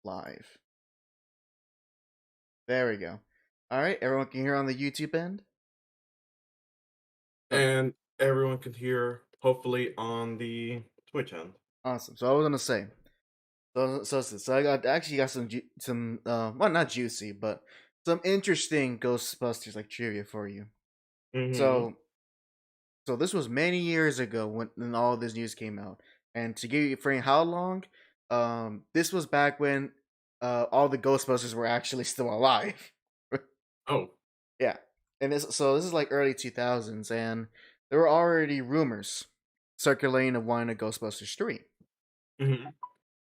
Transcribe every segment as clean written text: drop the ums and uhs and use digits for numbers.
Live. There we go. All right, everyone can hear on the YouTube end. And everyone can hear, hopefully, on the Twitch end. Awesome. So I was gonna say, so I got some well, not juicy, but some interesting Ghostbusters like trivia for you. Mm-hmm. So this was many years ago when all this news came out, and to give you a frame, how long? This was back when all the Ghostbusters were actually still alive. Oh. Yeah, and this is like early 2000s, and there were already rumors circulating of wanting a Ghostbusters 3. Mm-hmm.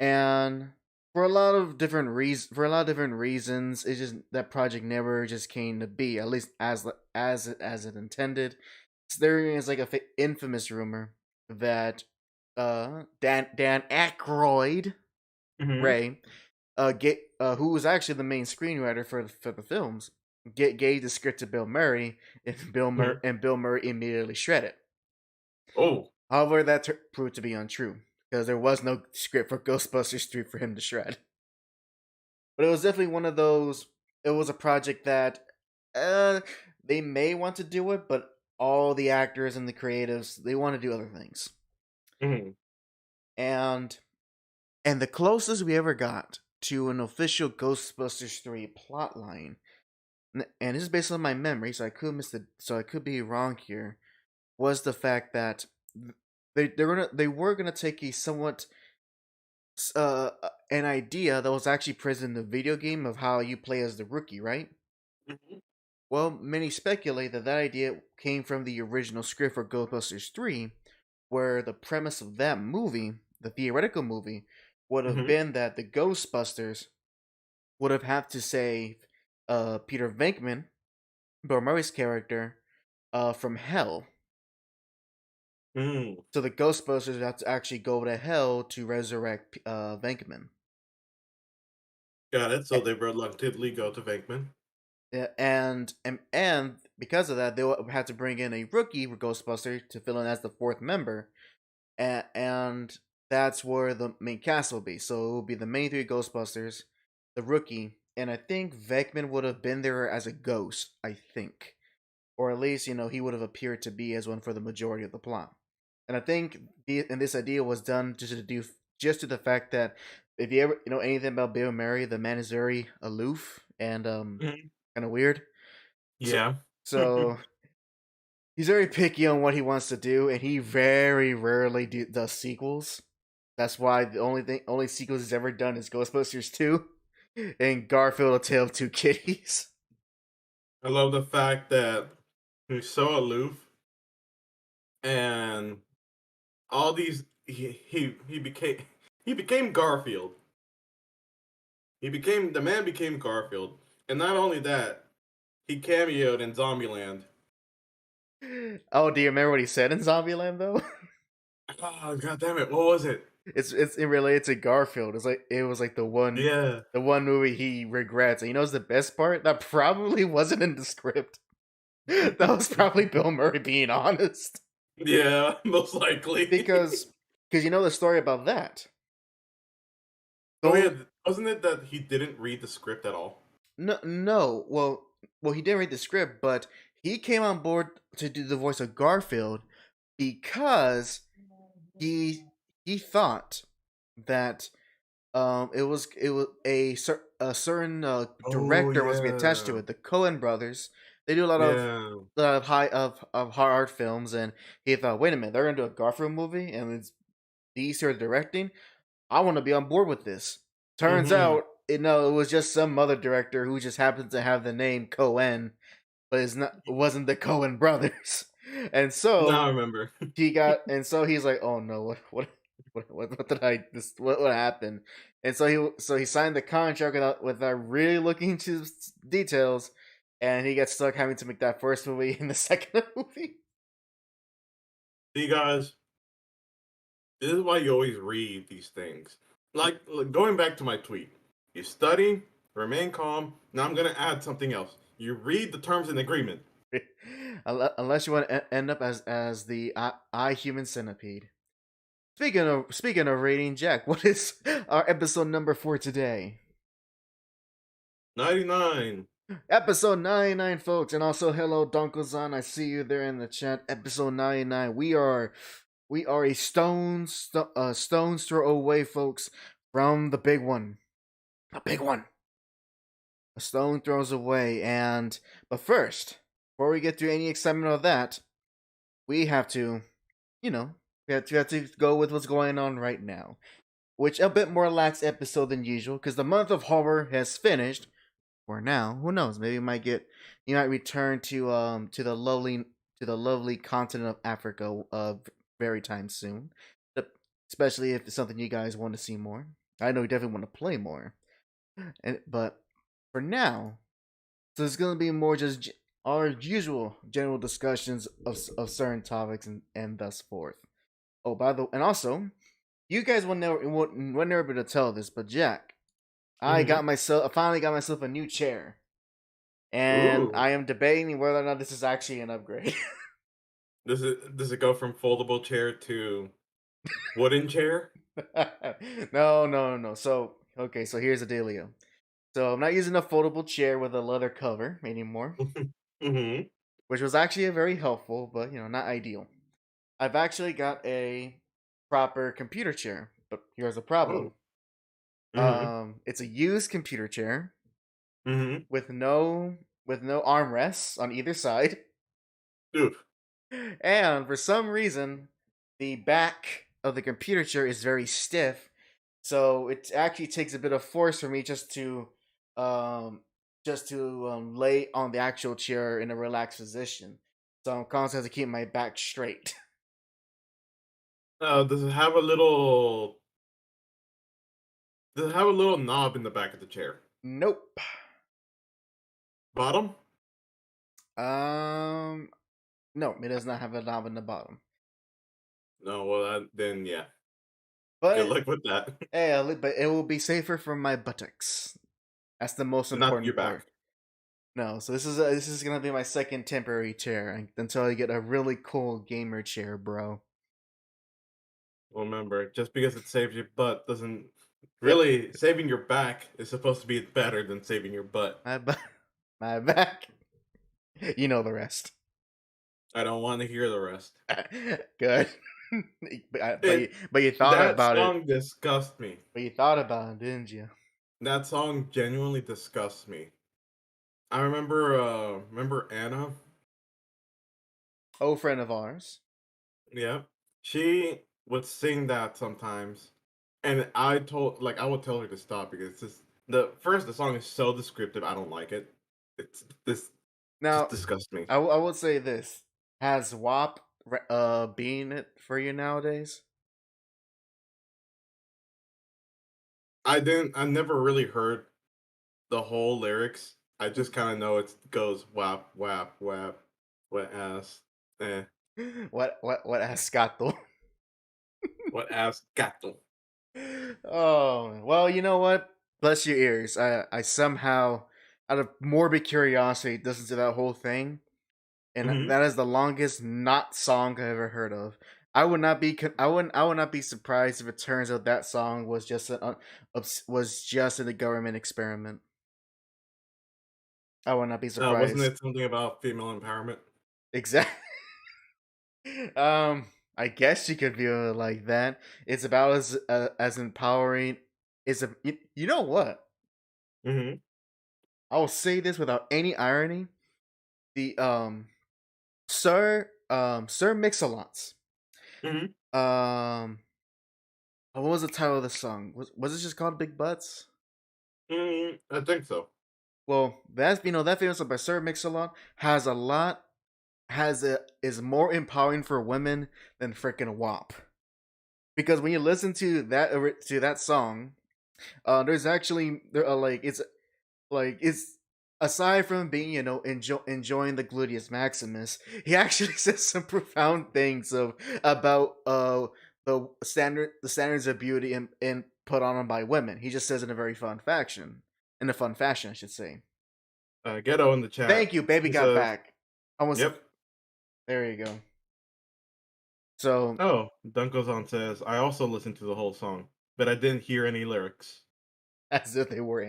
And for a lot of different reasons, it's just that project never just came to be, at least as it intended. So there is like a infamous rumor that Dan Aykroyd, Mm-hmm. Ray, who was actually the main screenwriter for the films, gave the script to Bill Murray, and Bill Murray immediately shredded it. Oh. However, that proved to be untrue, because there was no script for Ghostbusters 3 for him to shred. But it was definitely one of those. It was a project that they may want to do it, but all the actors and the creatives, they want to do other things. Mm-hmm. And the closest we ever got to an official Ghostbusters 3 plotline, and this is based on my memory, so I could be wrong here, was the fact that they were gonna take a somewhat an idea that was actually present in the video game of how you play as the rookie, right? Mm-hmm. Well, many speculate that idea came from the original script for Ghostbusters 3, where the premise of that movie, the theoretical movie, would have been that the Ghostbusters would have had to save Peter Venkman, Bill Murray's character, from hell. Mm. So the Ghostbusters have to actually go to hell to resurrect Venkman. Got it. So they reluctantly go to Venkman. And because of that, they would have to bring in a rookie Ghostbuster to fill in as the fourth member. and that's where the main cast will be. So it will be the main three Ghostbusters, the Rookie, and I think Vecman would have been there as a ghost. I think, or at least he would have appeared to be as one for the majority of the plot. And I think and this idea was done just to the fact that if you ever know anything about Bill Murray, the man is very aloof and Mhm. kind of weird. So Yeah. so he's very picky on what he wants to do, and he very rarely does sequels. That's why the only sequels he's ever done is Ghostbusters 2 and Garfield: A Tale of Two Kitties. I love the fact that he's so aloof and all these he became he became Garfield. The man became Garfield. And not only that, he cameoed in Zombieland. Oh, do you remember what he said in Zombieland though? Oh god damn it, what was it? It's related to Garfield. It was like Yeah. the one movie he regrets. And you know what's the best part? That probably wasn't in the script. That was probably Bill Murray being honest. Yeah, most likely. Because you know the story about that. The Oh yeah, only, wasn't it that he didn't read the script at all? no. Well, he didn't read the script, but he came on board to do the voice of Garfield because he he thought that it was a certain Oh director was to be attached to yeah. it. The Coen brothers. They do Yeah. a lot of high art films, and he thought, wait a minute, they're gonna do a Garfield movie, and it's these who are directing. I want to be on board with this. Turns Mm-hmm. out, it was just some other director who just happens to have the name Coen, but it wasn't the Coen brothers. And Now I so remember. he's like, oh no, what did I this what happened? And so he signed the contract without really looking into details, and he gets stuck having to make that first movie and the second movie. See guys, this is why you always read these things. Like going back to my tweet. You study, remain calm. Now I'm gonna add something else. You read the terms and agreement. Unless you want to end up as the I human centipede. Speaking of rating, Jack, what is our episode number for today? 99. Episode 99, folks, and also hello, Donkozan. I see you there in the chat. Episode 99. We are a stone's throw away, folks, from the big one. The big one. A stone throws away, and but first, before we get to any excitement of that, we have to, you know, we have to go with what's going on right now, which a bit more lax episode than usual because the month of horror has finished for now. Who knows? Maybe you might return to the lovely continent of Africa very time soon. Especially if it's something you guys want to see more. I know you definitely want to play more. But for now, so it's gonna be more just our usual general discussions of certain topics and thus forth. Oh, and also, you guys will never be able to tell this, but Jack, Mm-hmm. I finally got myself a new chair, and Ooh. I am debating whether or not this is actually an upgrade. Does it go from foldable chair to wooden chair? No. So okay, so here's the dealio. So I'm not using a foldable chair with a leather cover anymore, Mm-hmm. which was actually a very helpful, but not ideal. I've actually got a proper computer chair, but here's the problem. Oh. Mm-hmm. It's a used computer chair Mm-hmm. with no armrests on either side, Oof. and for some reason, the back of the computer chair is very stiff. So it actually takes a bit of force for me um, lay on the actual chair in a relaxed position. So I'm constantly have to keep my back straight. Does it have a little does it have a little knob in the back of the chair? Nope. Bottom? Um, no, it does not have a knob in the bottom. No, well then yeah. Good But luck with that. but it will be safer for my buttocks. That's the most But not your important back. part. No, so this is gonna be my second temporary chair until I get a really cool gamer chair, bro. Remember, just because it saves your butt doesn't really saving your back is supposed to be better than saving your butt. My back. My back. You know the rest. I don't want to hear the rest. Good. It But you thought that about it. song disgusts me. But you thought about it, didn't you? That song genuinely disgusts me. I remember Anna. Old friend of ours. Yeah, she would sing that sometimes, and I would tell her to stop because it's just the song is so descriptive. I don't like it. It's this just Now, disgusts me. I will say this: has WAP been it for you nowadays? I never really heard the whole lyrics. I just kind of know it goes whap whap whap, wet ass, eh, What has Gato? what ass gato. Oh well, you know what? Bless your ears. I somehow, out of morbid curiosity, listened to that whole thing, and Hmm. that is the longest not song I've ever heard of. I would not be surprised if it turns out that song was just was just a government experiment. I would not be Wasn't surprised. it something about female empowerment? Exactly. I guess you could view it like that. It's about as empowering. You know what? Hmm. I will say this without any irony. The Sir Mix-a-Lots. Hmm. Um what was the title of the song? Was it just called Big Butts? I think so. Well, that's that famous song by Sir Mix-a-Lot has a lot has a is more empowering for women than freaking WAP. Because when you listen to that song, there's actually it's aside from being enjoying the gluteus maximus, he actually says some profound things of about the standards of beauty and put on by women. He just says in a very in a fun fashion, I should say. Ghetto in the chat. Thank you, baby He got says, back. Almost "Yep." there you go. So Oh, Dunkozon says, "I also listened to the whole song, but I didn't hear any lyrics." as if they were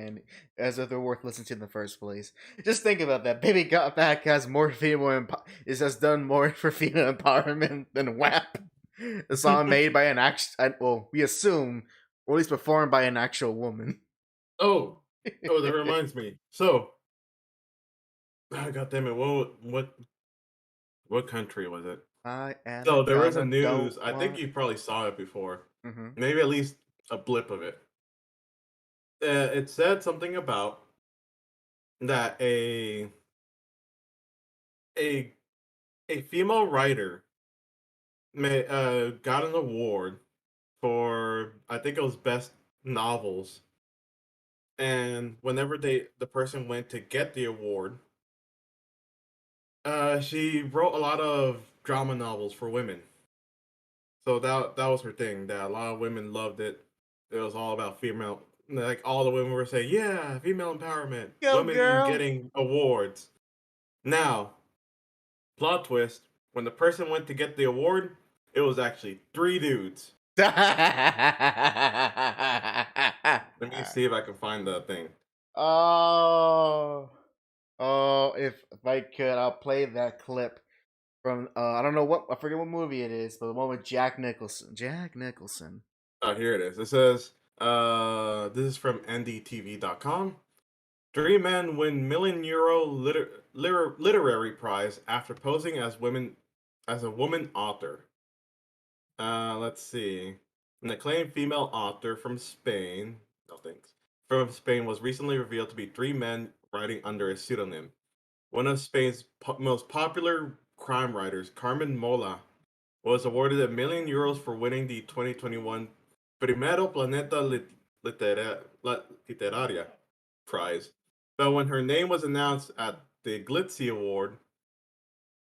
as if they're worth listening to in the first place. Just think about that. Baby Got Back has more has done more for female empowerment than WAP. The song made by an well, we assume, or at least performed by an actual woman. Oh, oh, that reminds me. So, God damn it, what country was it? I So there was a Anaconda don't news. I think want. you probably saw it before, Mm-hmm. maybe at least a blip of it. It said something about that a a female writer got an award for, I think it was best novels, and whenever the person went to get the award, she wrote a lot of drama novels for women. So that was her thing. That a lot of women loved it. It was all about female. Like all the women were saying, "Yeah, female empowerment, Go women girl. getting awards." Now, plot twist: when the person went to get the award, it was actually three dudes. Let me see if I can find the thing. Oh, oh! If I could, I'll play that clip from I don't know what I forget what movie it is, but the one with Jack Nicholson. Jack Nicholson. Oh, here it is. It says, this is from ndtv.com. Three men win €1,000,000 literary prize after posing as a woman author. Let's see. An acclaimed female author from Spain, no thanks, from Spain was recently revealed to be three men writing under a pseudonym. One of Spain's most popular crime writers, Carmen Mola, was awarded €1,000,000 for winning the 2021 Primero Planeta Literaria prize. But when her name was announced at the Glitzy Award,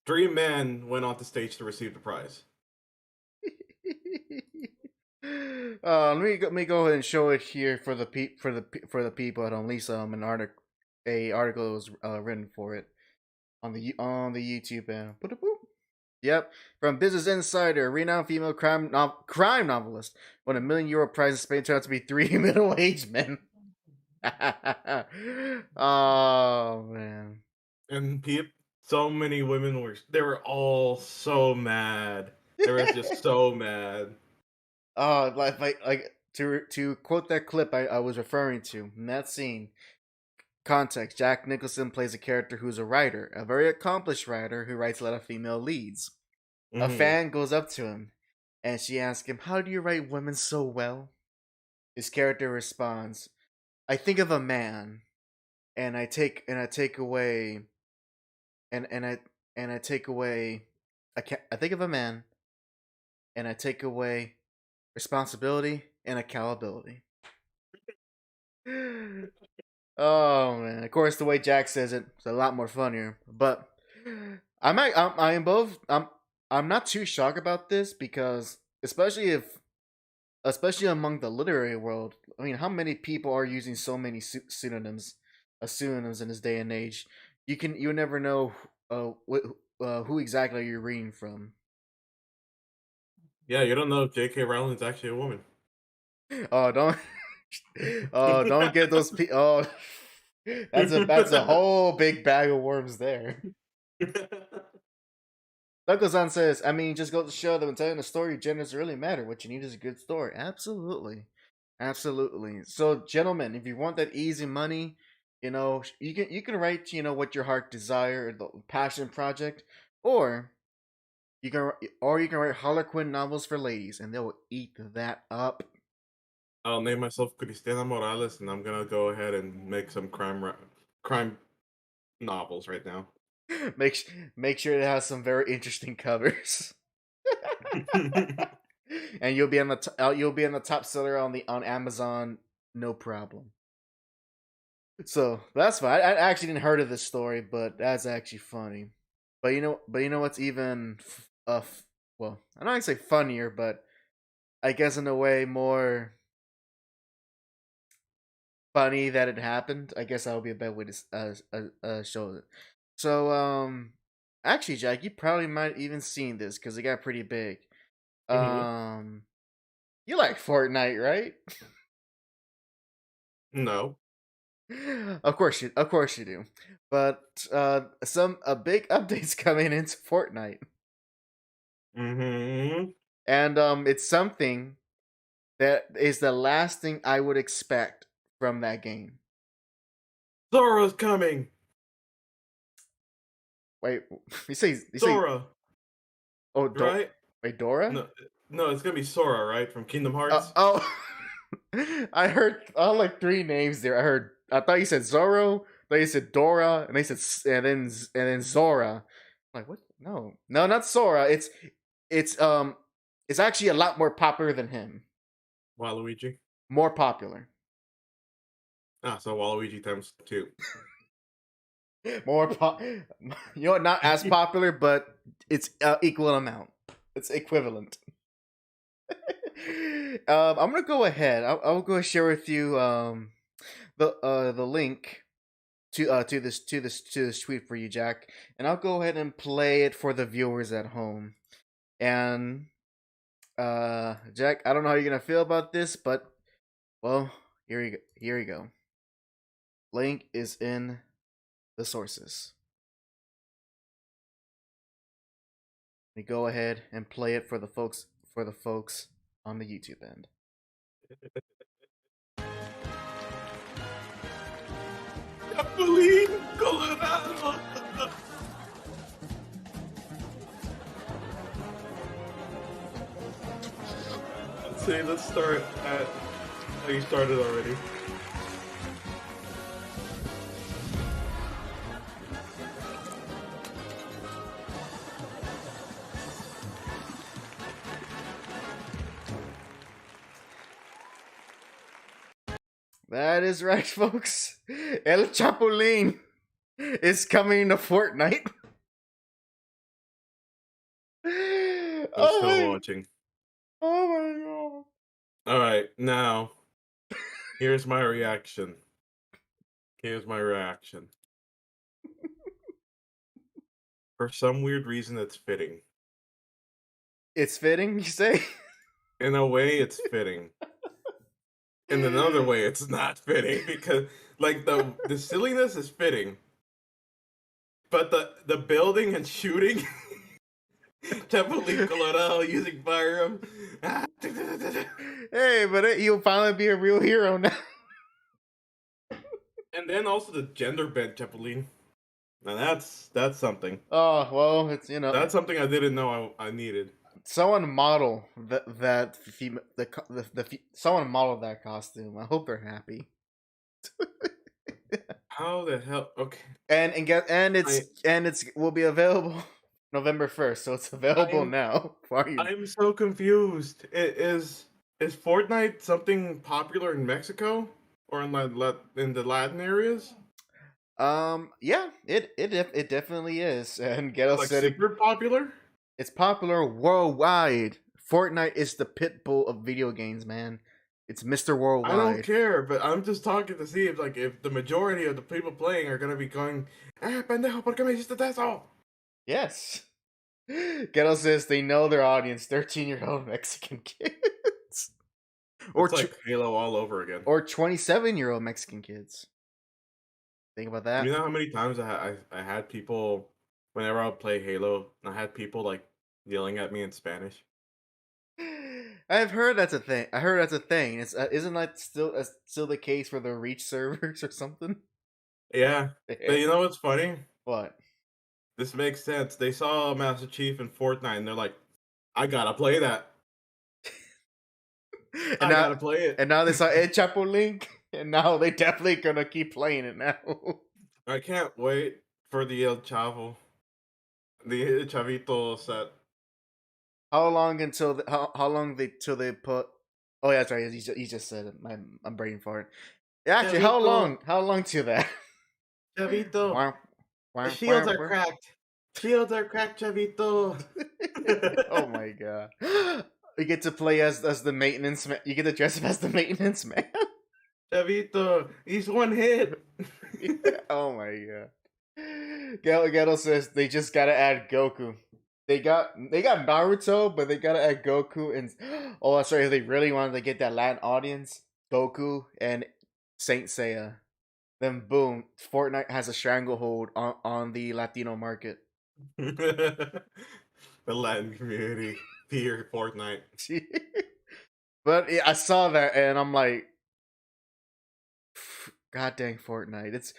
three men went on the stage to receive the prize. Let me go ahead and show it here for for the people at home. At least a article was written for it on the YouTube and boop. Yep, from Business Insider, renowned female crime novelist won €1 million prize in Spain. Turned out to be three middle-aged men. Oh man. And so many women they were all so mad. They were just so mad. Oh, like to quote that clip I was referring to in that scene. Context: Jack Nicholson plays a character who's a writer, a very accomplished writer who writes a lot of female leads. A Mm-hmm. fan goes up to him, and she asks him, "How do you write women so well?" His character responds, "I think of a man, and I take away, and I take away, I think of a man, and I take away responsibility and accountability." Oh man! Of course, the way Jack says it's a lot more funnier. But I am both. I'm not too shocked about this because, especially among the literary world. I mean, how many people are using so many pseudonyms in this day and age? You never know who exactly you're reading from. Yeah, you don't know if J.K. Rowling's actually a woman. Oh, don't oh, don't get those oh, that's a whole big bag of worms there. Knuckles-on says, I mean, just go to show that when telling a story, gender doesn't really matter. What you need is a good story. Absolutely. Absolutely. So, gentlemen, if you want that easy money, you can write, what your heart desire, the passion project, or you can you can write Harlequin novels for ladies, and they will eat that up. I'll name myself Cristina Morales, and I'm gonna go ahead and make some crime novels right now. make make sure it has some very interesting covers. And you'll be on the top seller on Amazon, no problem. So that's fine. I actually didn't heard of this story, but that's actually funny. But you know what's even well, I'm not gonna say funnier, but I guess in a way more funny that it happened. I guess that would be a better way to show it. So actually, Jack, you probably might even seen this because it got pretty big. Hmm. Um, you like Fortnite, right? No. Of course you do. But some a big updates coming into Fortnite, Hmm. and it's something that is the last thing I would expect from that game. Sora's coming. Wait, you say Sora, oh right? wait Dora? No, no, it's gonna be Sora, right? From Kingdom Hearts. Oh, I heard like three names there. I thought you said Zoro, then you said Dora, and they said and then Zora. I'm like what? No, no, not Sora. It's it's actually a lot more popular than him. Waluigi. More popular. Ah, so Waluigi times two. More you know what? Not as popular, but it's equal amount. It's equivalent. I'm gonna go ahead. I'll go share with you the link to this tweet for you, Jack, and I'll go ahead and play it for the viewers at home. And Jack, I don't know how you're gonna feel about this, but well, here you go. Here you go. Link is in the sources. We go ahead and play it for the folks on the YouTube end. Capulín Colorado. Let's start at how you started already. That is right, folks. El Chapulín is coming to Fortnite. I'm still watching. Oh my god. All right, now here's my reaction. Here's my reaction. For some weird reason, it's fitting. It's fitting, you say? In a way, it's fitting. In another way, it's not fitting because like the silliness is fitting, but the building and shooting, Chapulín Colorado using firearm. Hey, but he'll finally be a real hero now. And then also the gender bent Chapulín. Now that's something. Oh well, it's That's something I didn't know I needed. someone model someone modeled that costume. I hope they're happy. How the hell? Okay, It's will be available November 1st, so it's available now for you. I'm so confused. Is Fortnite something popular in Mexico or in the Latin areas? Yeah, it definitely is. And Ghetto Like said super popular? it's popular worldwide. Fortnite is the pit bull of video games, man. It's Mr. I don't Worldwide. care, but I'm just talking to see if the majority of the people playing are gonna be going, pendejo, ¿por qué me hiciste eso? Yes. Ghetto says they know their audience, 13-year-old Mexican kids. Or It's like Halo all over again. or 27-year-old Mexican kids. Think about that. You know how many times I had people whenever I would play Halo, I had people like yelling at me in Spanish. I've heard that's a thing. I heard that's a thing. It's isn't that still the case for the Reach servers or something? Yeah, but you know what's funny? What? This makes sense. They saw Master Chief in Fortnite, and they're like, "I gotta play that. And Gotta play it." and now they saw Ed Chapo Link, and now they definitely gonna keep playing it now. I can't wait for the El Chavo, the Chavito set. How long until how long till they put? Oh yeah, that's right. He just said it. I'm brain for it. Actually, how long? How long to that? Chavito, The shields are cracked. Shields are cracked, Chavito. Oh my god! You get to play as the maintenance man. You get to dress up as the maintenance man. Chavito, he's one hit. Oh my god! Ghetto says they just gotta add Goku. They got Naruto, but they gotta add Goku and oh, sorry, if they really wanted to get that Latin audience, Goku and Saint Seiya. Then boom, Fortnite has a stranglehold on the Latino market. The Latin community fear Fortnite. But yeah, I saw that and I'm like, God dang Fortnite! It's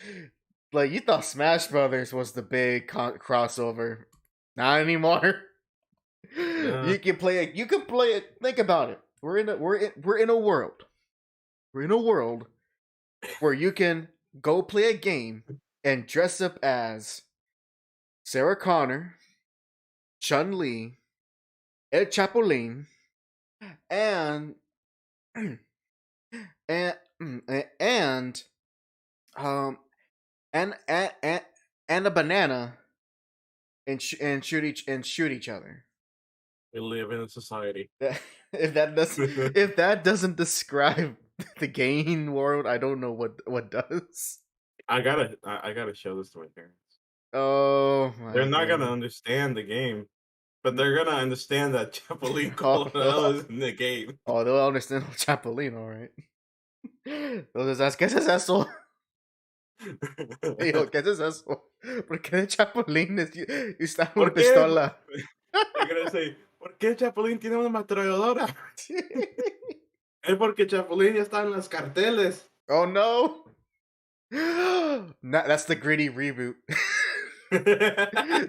like you thought Smash Brothers was the big crossover. Not anymore. Yeah. You can play it. You can play it. Think about it. We're in a world. We're in a world where you can go play a game and dress up as Sarah Connor, Chun Li, El Chapulín, and and and um and a banana and shoot each other. We live in a society. If that doesn't describe the gaming world, I don't know what does. I gotta show this to my parents. Oh my They're not gonna God. understand the game, but they're gonna understand that Chapulín Colorado is in the game. Oh, they'll understand Chapulín, all right. Entonces, ¿qué es eso? Digo, ¿qué es eso? ¿Por qué de Chapulín está una ¿Por qué? pistola? They're gonna say, ¿por qué Chapulín tiene una ametralladora? Es porque Chapulín ya está en las carteles. Oh no! That's the gritty reboot.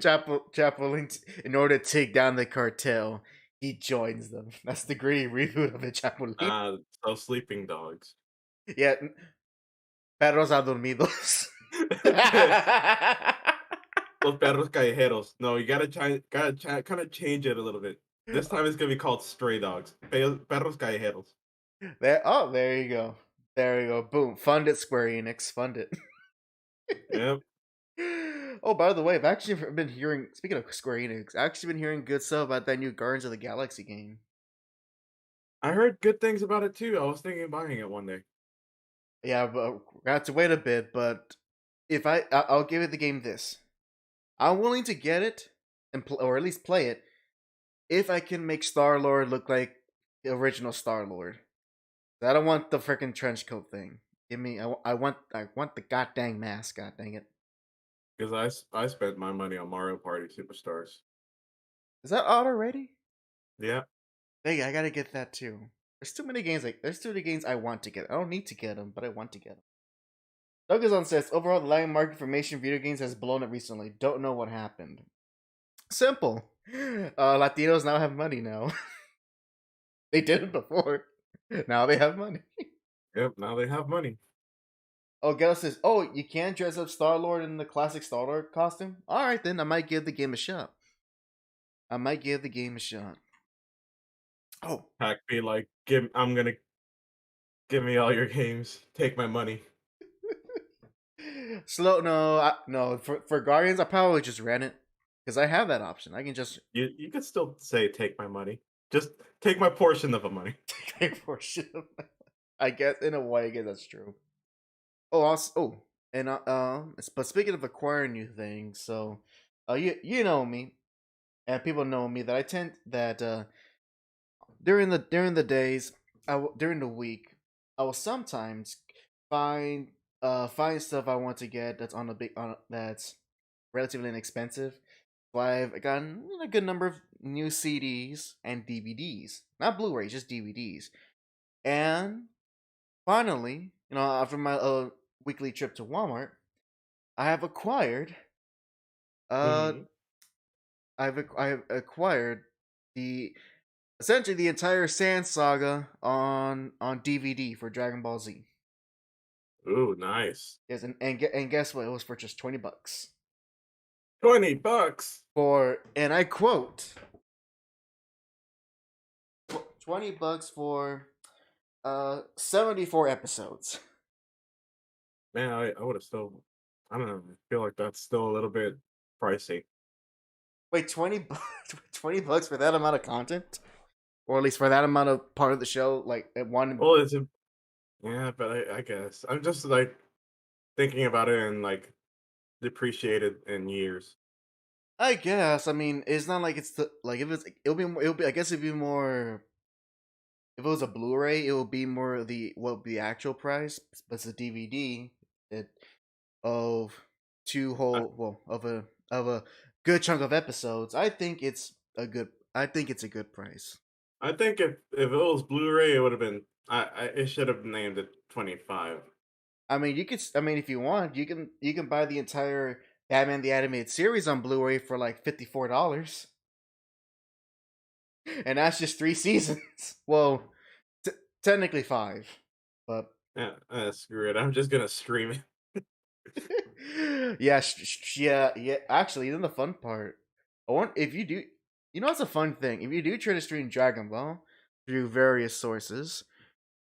Chapulín, in order to take down the cartel, he joins them. That's the gritty reboot of the Chapulín. So sleeping dogs. Yeah, perros adormidos. Los perros callejeros. No, you gotta kind of change it a little bit. This time it's gonna be called stray dogs. Perros callejeros. There you go. There you go. Boom. Fund it, Square Enix. Fund it. Yep. Oh, by the way, I've actually been hearing, speaking of Square Enix, I've actually been hearing good stuff about that new Guardians of the Galaxy game. I heard good things about it too. I was thinking of buying it one day. Yeah, but I have to wait a bit, but if I'll give it the game this. I'm willing to get it, or at least play it, if I can make Star Lord look like the original Star Lord. I don't want the freaking trench coat thing. Give me. I want the goddamn mask. God dang it. Because I spent my money on Mario Party Superstars. Is that out already? Yeah. Hey, I gotta get that too. There's too many games. There's too many games I want to get. I don't need to get them, but I want to get them. Dougazon says overall the Latin market for mainstream video games has blown up recently. Don't know what happened. Simple. Latinos now have money now. They didn't before. Now they have money. Yep. Now they have money. Oh, Ghetto says, oh, you can't dress up Star Lord in the classic Star Lord costume? Alright then, I might give the game a shot. Oh. Hack be like, give me all your games. Take my money. No, for Guardians I probably just rent it. Because I have that option. I can just You could still say take my money. Just take my portion of the money. take a portion of my I guess in a way, I guess that's true. Oh, also, and but speaking of acquiring new things, so you know me, and people know me that I tend that during the days, during the week, I will sometimes find find stuff I want to get that's on a big on that's relatively inexpensive. So I've gotten a good number of new CDs and DVDs, not Blu-rays, just DVDs, and finally, after my weekly trip to Walmart, I have acquired uh Hmm. I've acquired the essentially the entire Sand Saga on DVD for Dragon Ball Z. Ooh, nice. Yes, and guess what? It was for just $20 $20. for, and I quote, $20 for 74 episodes. Man, I would have still. I don't know. I feel like that's still a little bit pricey. Wait, $20 for that amount of content, or at least for that amount of part of the show, like at one. Well, yeah, but I guess I'm just like thinking about it and like depreciated in years. I guess. I mean, it's not like it's like if it's it'll be. I guess it'd be more. If it was a Blu-ray, it would be more the what would be the actual price. But it's a DVD it, of two I, whole of a good chunk of episodes. I think it's a good price. I think if it was Blu-ray, it would have been. It should have named it 25. I mean, I mean, if you want, you can buy the entire Batman the Animated Series on Blu-ray for like $54, and that's just 3 seasons. Well, technically five, but Yeah, screw it. I'm just gonna stream it. yeah, yeah. Actually, then the fun part, I want if you do, it's a fun thing. If you do try to stream Dragon Ball through various sources,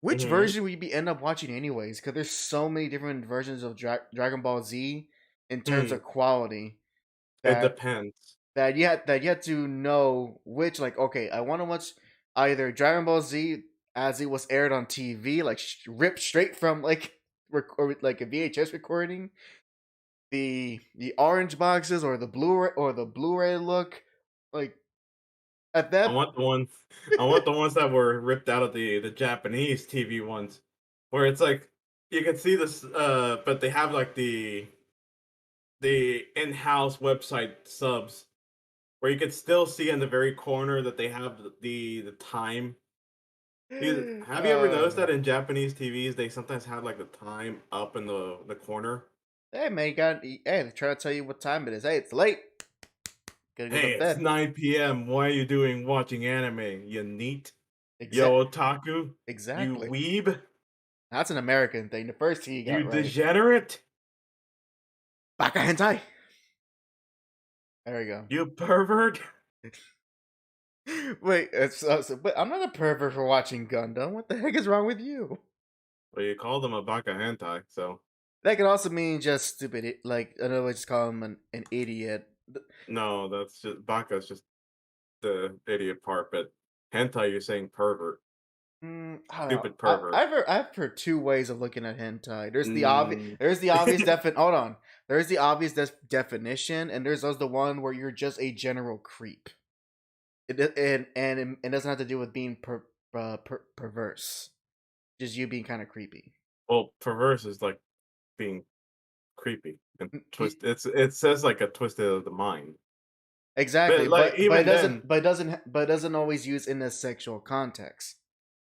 which Hmm. version will you be end up watching anyways? Because there's so many different versions of Dragon Ball Z in terms Hmm. of quality It that depends. you have to know which, like, okay, I want to watch either Dragon Ball Z as it was aired on TV, like ripped straight from like or like a VHS recording, the orange boxes or the Blu-ray look, like at I that. want the ones. I want the ones that were ripped out of the Japanese TV ones, where it's like you can see this, but they have like the in-house website subs where you could still see in the very corner that they have the time. Have you ever noticed that in Japanese TVs they sometimes have like the time up in the corner? Hey man, they're trying to tell you what time it is. Hey, it's late. Gotta go to Hey, it's bed. 9 p.m. Why are you doing watching anime? You neat, Exact, yo otaku, you exactly. weeb, That's an American thing. The first thing you you got right. degenerate, Baka hentai. There we go. you pervert. Wait, but I'm not a pervert for watching Gundam. What the heck is wrong with you? Well, you call them a baka hentai, so That could also mean just stupid. Like, in other words, just call him an idiot. no, that's just baka is just the idiot part, but hentai you're saying pervert, I don't know. stupid pervert. I've heard two ways of looking at hentai. Mm. There's the obvious hold on. There's the obvious definition, and there's also the one where you're just a general creep. It doesn't have to do with being perverse. Just you being kind of creepy. Well, perverse is like being creepy and twist. It says like a twisted of the mind. Exactly, But like but it even doesn't then, always use in a sexual context.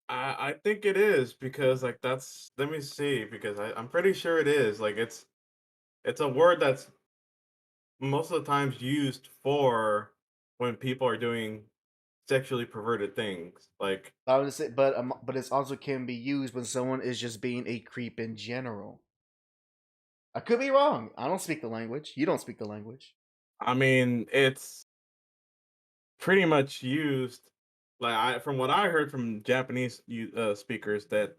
I think it is because like that's let me see because I'm pretty sure it is like it's a word that's most of the times used for when people are doing sexually perverted things. Like I would say, but it also can be used when someone is just being a creep in general. I could be wrong. I don't speak the language. You don't speak the language. I mean, it's pretty much used like from what I heard from Japanese speakers that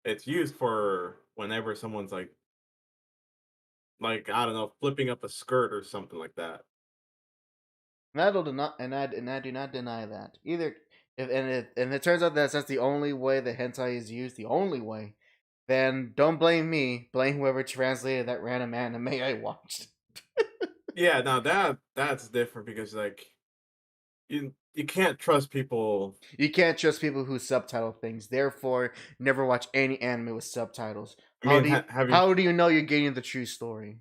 it's used for whenever someone's like I don't know, flipping up a skirt or something like that. And I do not, and I do not deny that either. And it turns out that that's the only way that hentai is used, the only way. Then don't blame me. Blame whoever translated that random anime I watched. Yeah, now that's different because like you can't trust people. You can't trust people who subtitle things. Therefore, never watch any anime with subtitles. I mean, have you How do you know you're getting the true story?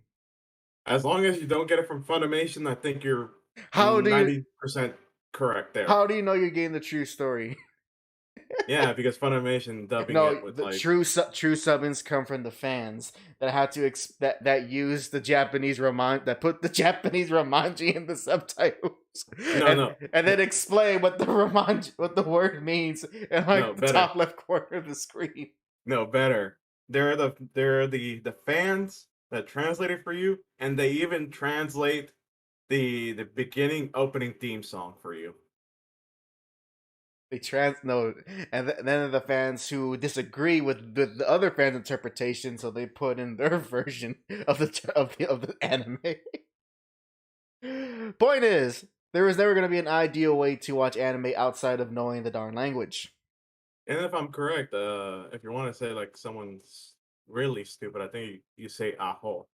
as long as you don't get it from Funimation, I think you're How do you 90% correct there. how do you know you're getting the true story? Yeah, because Funimation dubbing No, it with the like true subbings come from the fans that had to that use the Japanese that put the Japanese romanji in the subtitles, no, no, and then explain what the romanji what the word means in no, like the better. top left corner of the screen. No, better. They're the fans that translate it for you, and they even translate the beginning opening theme song for you. They trans no, and then the fans who disagree with the other fans' interpretation, so they put in their version of the anime. Point is, there was never going to be an ideal way to watch anime outside of knowing the darn language. And if I'm correct, if you want to say like someone's really stupid, I think you say aho.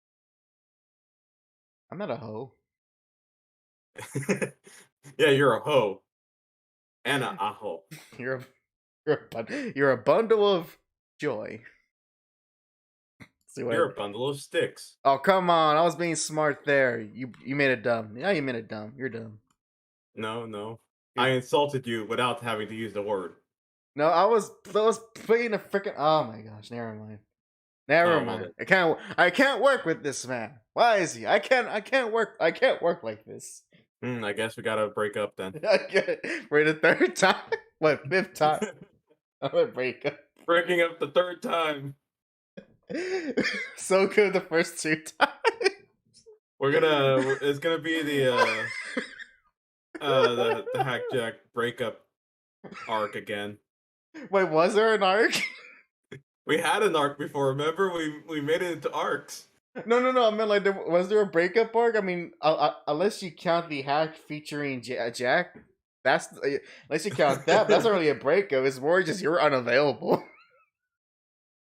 I'm not a hoe. Yeah, you're a hoe and a aho. You're a you're a bundle of joy. See what? You're a bundle of sticks. Oh come on! I was being smart there. You made it dumb. Yeah, you made it dumb. You're dumb. No, no. I You're, insulted you without having to use the word. no, I was playing a freaking. Oh my gosh! Never mind. Never Oh well mind. then. I can't work with this man. Why is he? I can't work like this. I guess we gotta break up then. For the third time. What, fifth time? I'm gonna break up. Breaking up the third time. So good the first two times. It's gonna be the Hack Jack breakup arc again. Wait, was there an arc? We had an arc before, remember? We made it into arcs. No. I meant like, was there a breakup arc? I mean, unless you count the hack featuring Jack, that's unless you count that. That's not really a breakup. It's more just you're unavailable.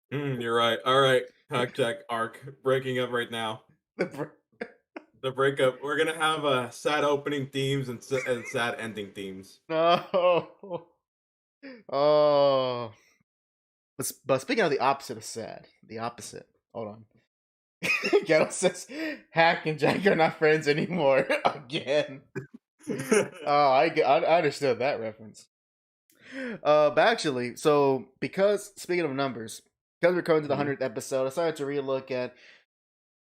You're right. All right, Hack Jack arc breaking up right now. The breakup. We're gonna have sad opening themes and sad ending themes. No. Oh. But speaking of the opposite of sad, the opposite. Hold on. Ghetto says Hack and Jack are not friends anymore again. Oh, I understood that reference. But actually, so because speaking of numbers, because we're coming to the 100th episode, I started to relook at.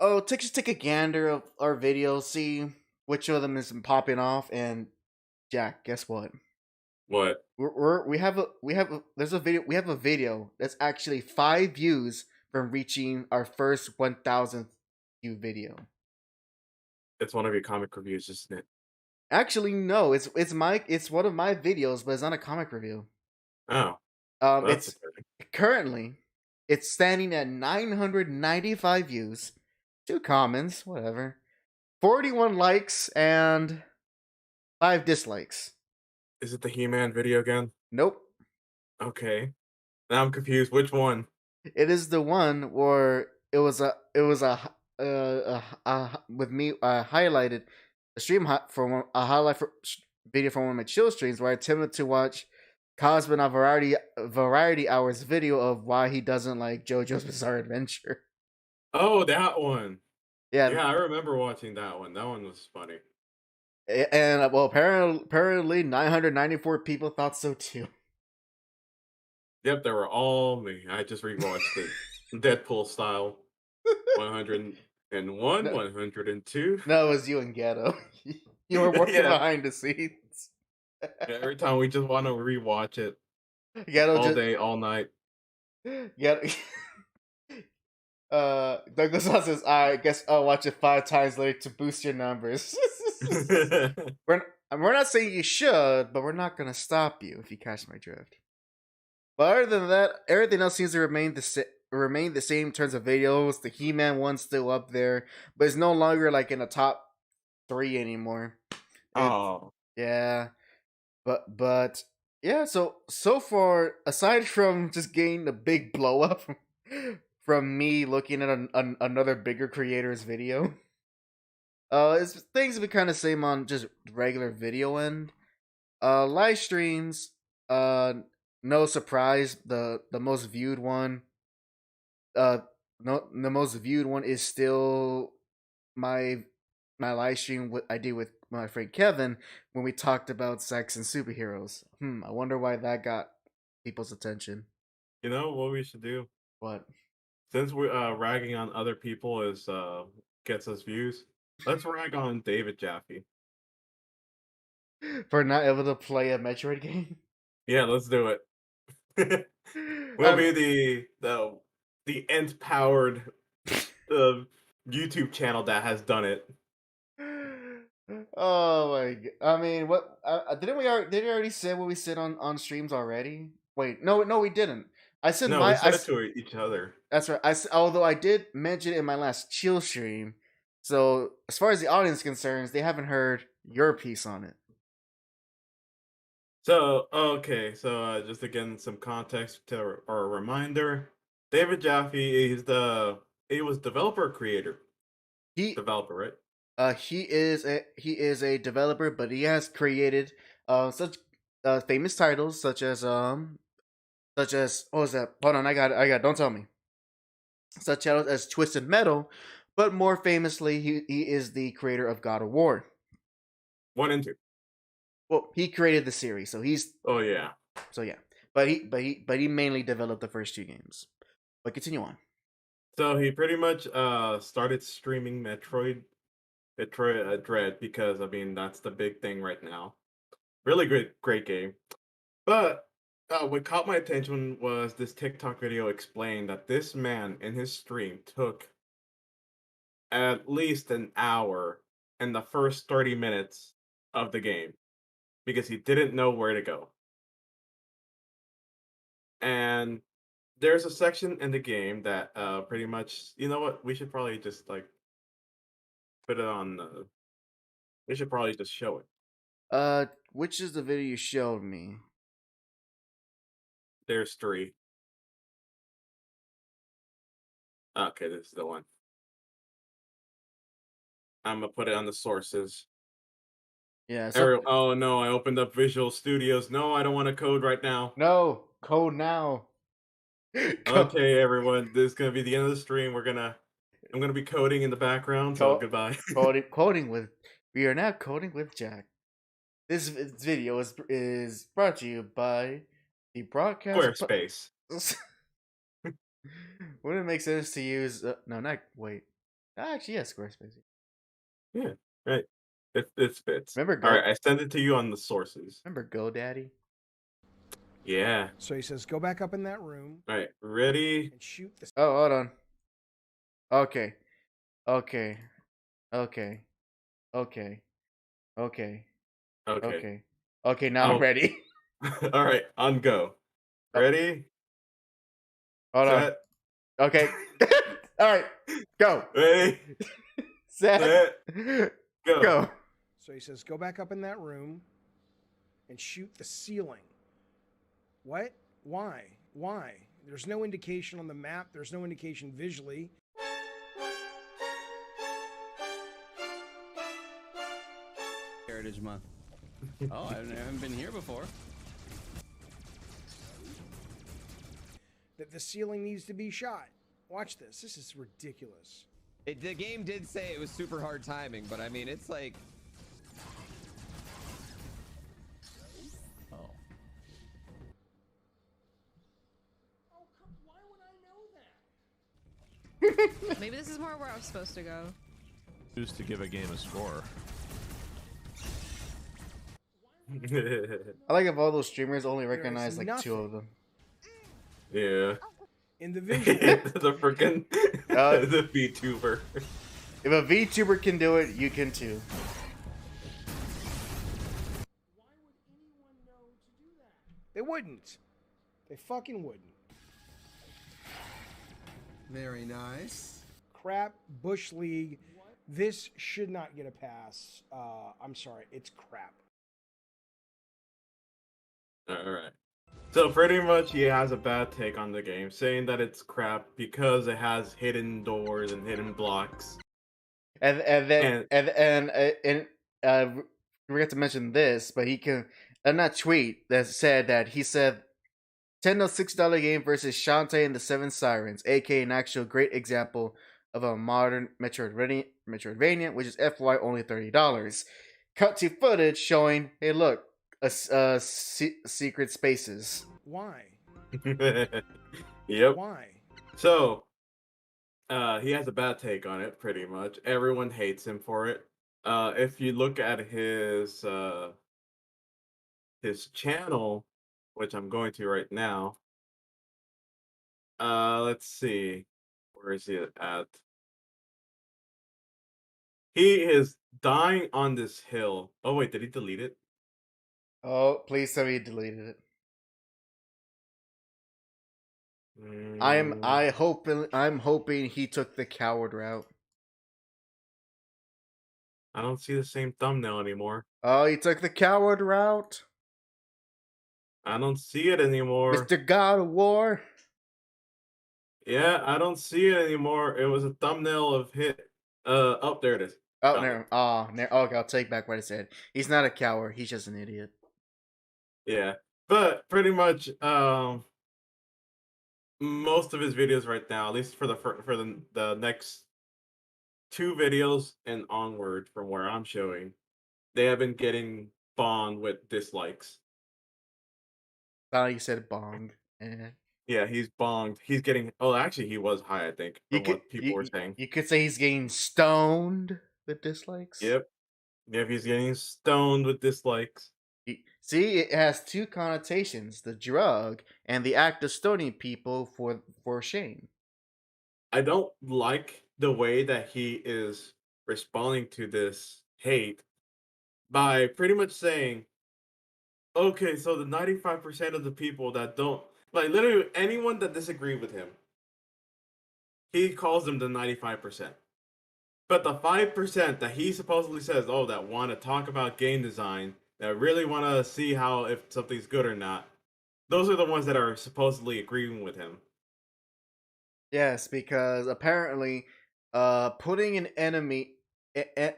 Oh, take a gander of our videos, see which of them is popping off, and Jack, guess what? What? We have a video that's actually 5 views from reaching our first 1,000th view video. It's one of your comic reviews, isn't it? Actually, no, it's one of my videos, but it's not a comic review. Oh, well, that's It's currently it's standing at 995 views, 2 comments, whatever, 41 likes, and 5 dislikes. Is it the He-Man video again? Nope. Okay. Now I'm confused. Which one? It is the one where it was with me highlighted the stream for a highlight for video from one of my chill streams where I attempted to watch Cosmonaut Variety Hours video of why he doesn't like JoJo's Bizarre Adventure. Oh, that one. Yeah, Yeah, I remember watching that one. That one was funny. and well, apparently 994 people thought so too. Yep, they were all me. I just rewatched it, Deadpool style. 101, No, 102. no, it was you and Ghetto. You were working Yeah, behind the scenes. every time we just want to rewatch it Ghetto all just day, all night. Ghetto. Douglas says, I guess I'll watch it 5 times later to boost your numbers. we're not saying you should, but we're not gonna stop you if you catch my drift. But other than that, everything else seems to remain the same in terms of videos. The He-Man one's still up there, but it's no longer like in the top 3 anymore. Oh, Yeah, but yeah. So far, aside from just getting a big blow up from me looking at another bigger creator's video, things have been kind of same on just regular video end. Live streams, no surprise, the most viewed one, no, the most viewed one is still my live stream I did with my friend Kevin when we talked about sex and superheroes. I wonder why that got people's attention. you know what we should do? What? Since we're ragging on other people is gets us views, let's rag on David Jaffe. For not able to play a Metroid game? Yeah, let's do it. We'll be the nth powered YouTube channel that has done it. Oh my god! I mean, what? Didn't we? Did we already say what we said on streams already? Wait, no, we didn't. I said No, we said it to each other. That's right. Although I did mention it in my last chill stream, so as far as the audience concerns, they haven't heard your piece on it. So okay, so just again some context or a reminder. David Jaffe he was developer creator. Developer, right? He is a developer, but he has created such famous titles such as what was that? Hold on, I got it. Don't tell me. Such titles as Twisted Metal, but more famously, he is the creator of God of War 1 and 2. Well, he created the series, so he's Oh yeah. so yeah. But he mainly developed the first 2 games. But continue on. So he pretty much started streaming Metroid Dread because I mean that's the big thing right now. Really great game. But what caught my attention was this TikTok video explained that this man in his stream took at least an hour in the first 30 minutes of the game because he didn't know where to go. And there's a section in the game that pretty much, you know what, we should probably just like put it on we should probably just show it. Which is the video you showed me? There's 3. Okay, this is the one. I'm gonna put it on the sources. Yeah. Oh no, I opened up Visual Studios. No, I don't want to code right now. No, code now. Okay, everyone, this is gonna be the end of the stream. I'm gonna be coding in the background. So goodbye. Coding with. We are now coding with Jack. This video is brought to you by the broadcast Squarespace. Wouldn't it make sense to use? No, not wait. Actually, yeah, Squarespace. Yeah, right. It fits. Remember, all right, I sent it to you on the sources. Remember GoDaddy? Yeah. So he says, go back up in that room. All right, ready? And shoot this. Oh, hold on. Okay. Now I'm ready. All right, on go. Ready? Hold on. Okay. All right, go. Ready? Set. Go. So he says, go back up in that room and shoot the ceiling. What? Why? There's no indication on the map. There's no indication visually. Heritage Month. Oh, I haven't been here before. That the ceiling needs to be shot. Watch this. This is ridiculous. The game did say it was super hard timing, but I mean, it's like... Oh. Oh, why would I know that? Maybe this is more where I was supposed to go. Choose to give a game a score. I like if all those streamers only There is recognize like two nothing. of them. Yeah. In the visual. The freaking the VTuber. If a VTuber can do it, you can too. Why would anyone know to do that? They wouldn't. They fucking wouldn't. Very nice. Crap, Bush League. This should not get a pass. I'm sorry, it's crap. Alright. So pretty much he has a bad take on the game, saying that it's crap because it has hidden doors and hidden blocks. And we forgot to mention this, but he can in that tweet that said that he said Nintendo $6 game versus Shantae and the Seven Sirens, aka an actual great example of a modern Metroidvania, which is FY only $30. Cut to footage showing, hey look, secret spaces. Why? Yep. Why? So, he has a bad take on it, pretty much. Everyone hates him for it. If you look at his channel, which I'm going to right now, let's see. Where is he at? He is dying on this hill. Oh, wait, did he delete it? Oh, please tell me he deleted it. Mm, I'm hoping he took the coward route. I don't see the same thumbnail anymore. Oh, he took the coward route. I don't see it anymore. Mr. God of War. Yeah, I don't see it anymore. It was a thumbnail of hit. Oh, there it is. Oh, Got no. it. Oh, no. Okay, I'll take back what I said. He's not a coward. He's just an idiot. Yeah, but pretty much, most of his videos right now, at least for the next 2 videos and onward from where I'm showing, they have been getting bombed with dislikes. Oh, you said bong. Yeah, he's bonged. He's getting. Oh, actually, he was high. I think from what people were saying. You could say he's getting stoned with dislikes. Yep. Yep, he's getting stoned with dislikes. See, it has 2 connotations: the drug and the act of stoning people for shame. I don't like the way that he is responding to this hate by pretty much saying, okay, so the 95% of the people that don't, like literally anyone that disagree with him, he calls them the 95%. But the 5% that he supposedly says, oh, that want to talk about game design, that really want to see how if something's good or not, those are the ones that are supposedly agreeing with him. Yes, because apparently, putting an enemy in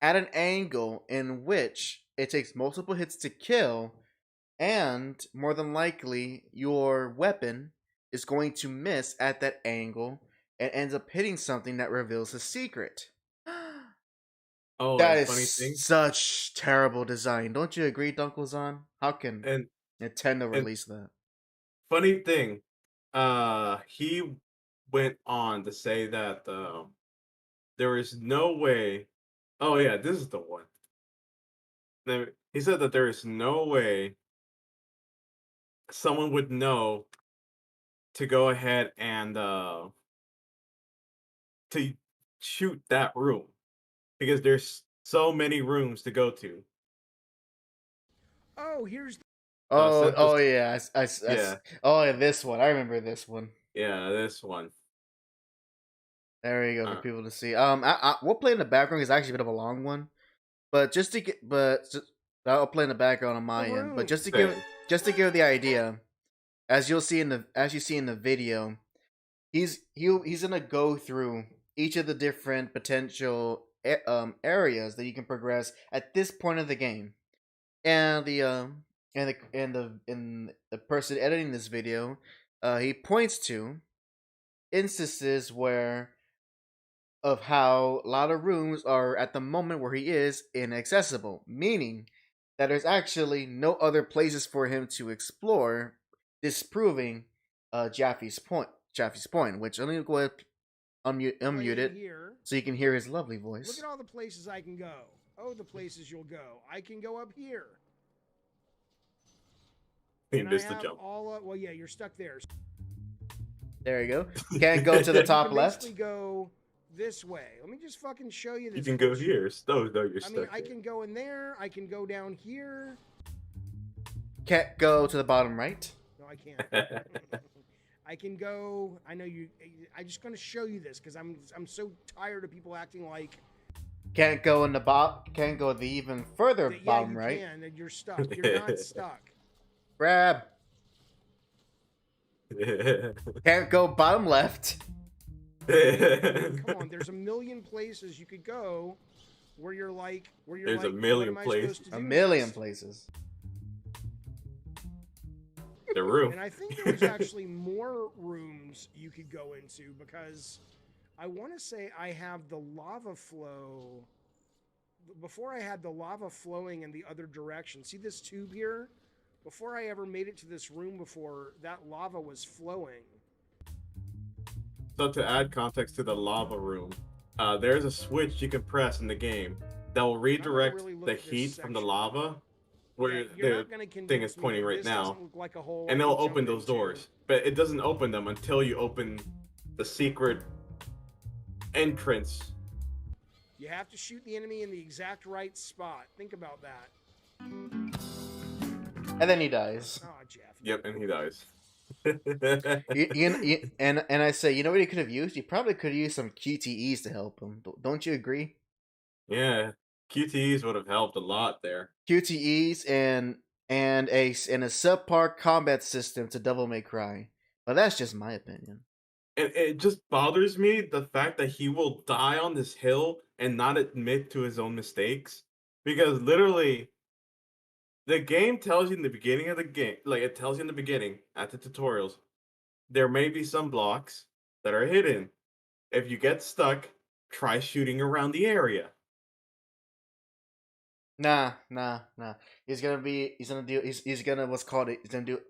at an angle in which it takes multiple hits to kill, and more than likely your weapon is going to miss at that angle and ends up hitting something that reveals a secret. Oh, That and is funny thing, such terrible design. Don't you agree, Dunkelzon? How can and Nintendo release that? funny thing, he went on to say that there is no way. Oh yeah, this is the one. He said that there is no way someone would know to go ahead and to shoot that room because there's so many rooms to go to. Oh, here's Oh yeah, Yeah. oh yeah, this one. I remember this one. Yeah, this one. There you go for people to see. We'll play in the background. It's actually a bit of a long one, but I'll play in the background on my end. But just to give the idea, as you see in the video, he's gonna go through each of the different potential areas that you can progress at this point of the game. And the person editing this video, he points to instances where of how a lot of rooms are at the moment where he is inaccessible, meaning that there's actually no other places for him to explore, disproving Jaffe's point. Which I'm gonna go ahead unmute it Here. so you can hear his lovely Look voice. at all the places I can go. Oh, the places you'll go. I can go up here. He And I missed the have jump. well, yeah, you're stuck there. There you go. Can't go to the You top can left. basically go this way. Let me just fucking show you this. You can go bullshit. here. No, you're I stuck. mean, I there. can go in there. I can go down here. Can't go to the bottom right. No, I can't. I can go. I know you. I'm just going to show you this because I'm so tired of people acting like Can't go in the Can't go the even further that, bottom you right. can, and you're stuck. You're not stuck. Grab. Can't go bottom left. Come on, there's a million places you could go where you're like, There's a like, million what am I supposed places. to A do million next? places. The roof. And I think there was actually more rooms you could go into because I want to say I have the lava flow. Before I had the lava flowing in the other direction. See this tube here? Before I ever made it to this room before, that lava was flowing. So to add context to the lava room, there's a switch you can press in the game that will redirect really look the at this heat from the section. lava where Yeah, you're the not gonna thing convince is me pointing that right this now, doesn't look like a hole and I it'll can open jump those into. doors. But it doesn't open them until you open the secret entrance. You have to shoot the enemy in the exact right spot. Think about that. And then he dies. Oh, Jeff. Yep, and he dies. And I say, you know what he could have used? He probably could have used some QTEs to help him. Don't you agree? Yeah, QTEs would have helped a lot there. QTEs and a subpar combat system to Devil May Cry. But that's just my opinion. And it just bothers me the fact that he will die on this hill and not admit to his own mistakes. Because literally, the game tells you in the beginning of the game, like it tells you in the beginning at the tutorials, there may be some blocks that are hidden. If you get stuck, try shooting around the area. Nah. He's gonna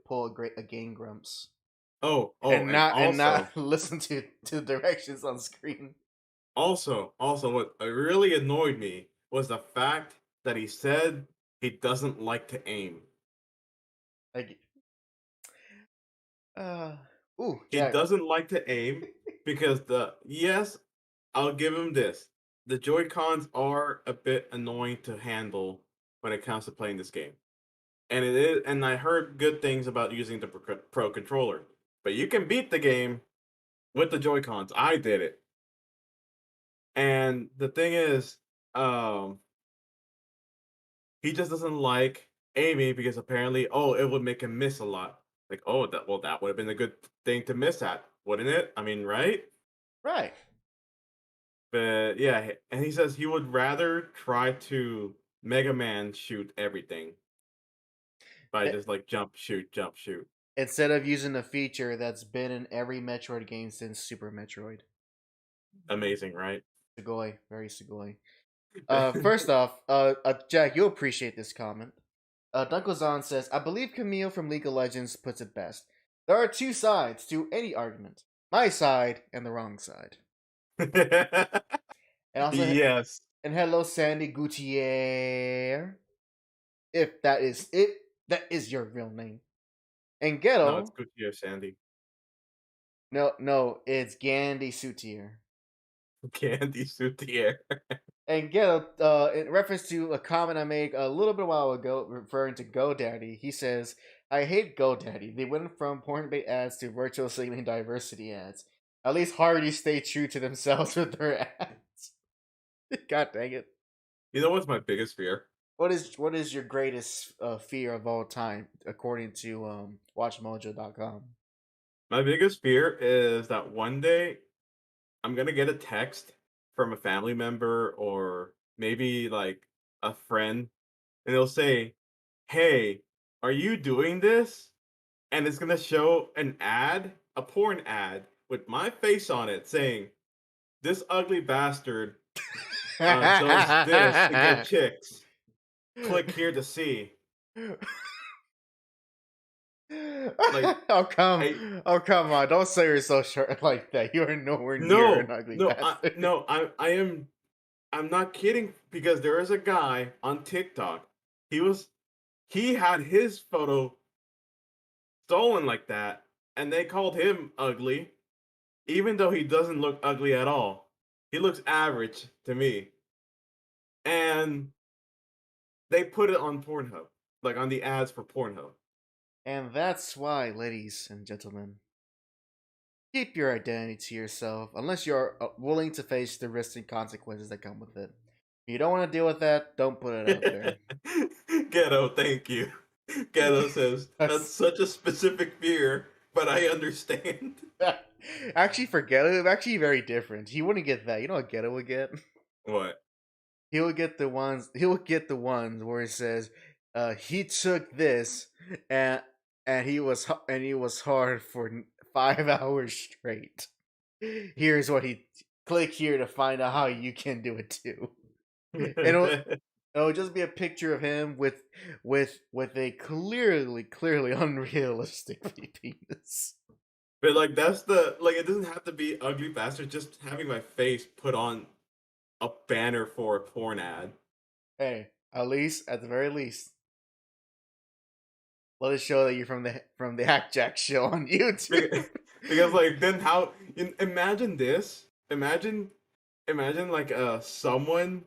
pull a game grumps. And not listen to directions on screen. Also, what really annoyed me was the fact that he said he doesn't like to aim. Like, He Jack. doesn't like to aim because I'll give him this. The Joy-Cons are a bit annoying to handle when it comes to playing this game. And I heard good things about using the Pro controller. But you can beat the game with the Joy-Cons. I did it. And the thing is, he just doesn't like aiming because apparently, it would make him miss a lot. Like, that would have been a good thing to miss at, wouldn't it? I mean, right? Right. But yeah, and he says he would rather try to Mega Man shoot everything by just like jump, shoot. Instead of using a feature that's been in every Metroid game since Super Metroid. Amazing, right? Sugoi, very Sugoi. First off, Jack, you'll appreciate this comment. Dunkelzon says, I believe Camille from League of Legends puts it best. There are two sides to any argument. My side and the wrong side. And also, yes. And hello, Sandy Gutierrez. If that is your real name. And Ghetto. No, it's Gutierrez, Sandy. No, it's Gandhi Sutier. Candy Soutier. And Ghetto, in reference to a comment I made a little bit a while ago referring to GoDaddy, he says, I hate GoDaddy. They went from porn-bait ads to virtual signaling diversity ads. At least Hardy stay true to themselves with their ads. God dang it. You know what's my biggest fear? What is your greatest fear of all time, according to WatchMojo.com? My biggest fear is that one day I'm gonna get a text from a family member or maybe like a friend, and they'll say, "Hey, are you doing this?" And it's gonna show an ad, a porn ad with my face on it, saying, "This ugly bastard does this to get chicks. Click here to see." Like, oh I come on! Don't sell yourself short like that. You are nowhere near an ugly bastard. I'm not kidding, because there is a guy on TikTok. He had his photo stolen like that, and they called him ugly, even though he doesn't look ugly at all. He looks average to me. And they put it on Pornhub, like on the ads for Pornhub. And that's why, ladies and gentlemen, keep your identity to yourself unless you're willing to face the risks and consequences that come with it. If you don't want to deal with that, don't put it out there. Ghetto, thank you. Ghetto says, that's such a specific fear, but I understand. Actually, for Ghetto, actually very different. He wouldn't get that. You know what Ghetto would get? What? He would get the ones where it says, he took this and he was hard for 5 hours straight. Here's what he click here to find out how you can do it too. It'll just be a picture of him with a clearly unrealistic penis. But like, that's the, like, it doesn't have to be ugly bastard, just having my face put on a banner for a porn ad. Hey, at the very least, let us show that you're from the JAC Show on YouTube. Because like, then how? Imagine this. Imagine like someone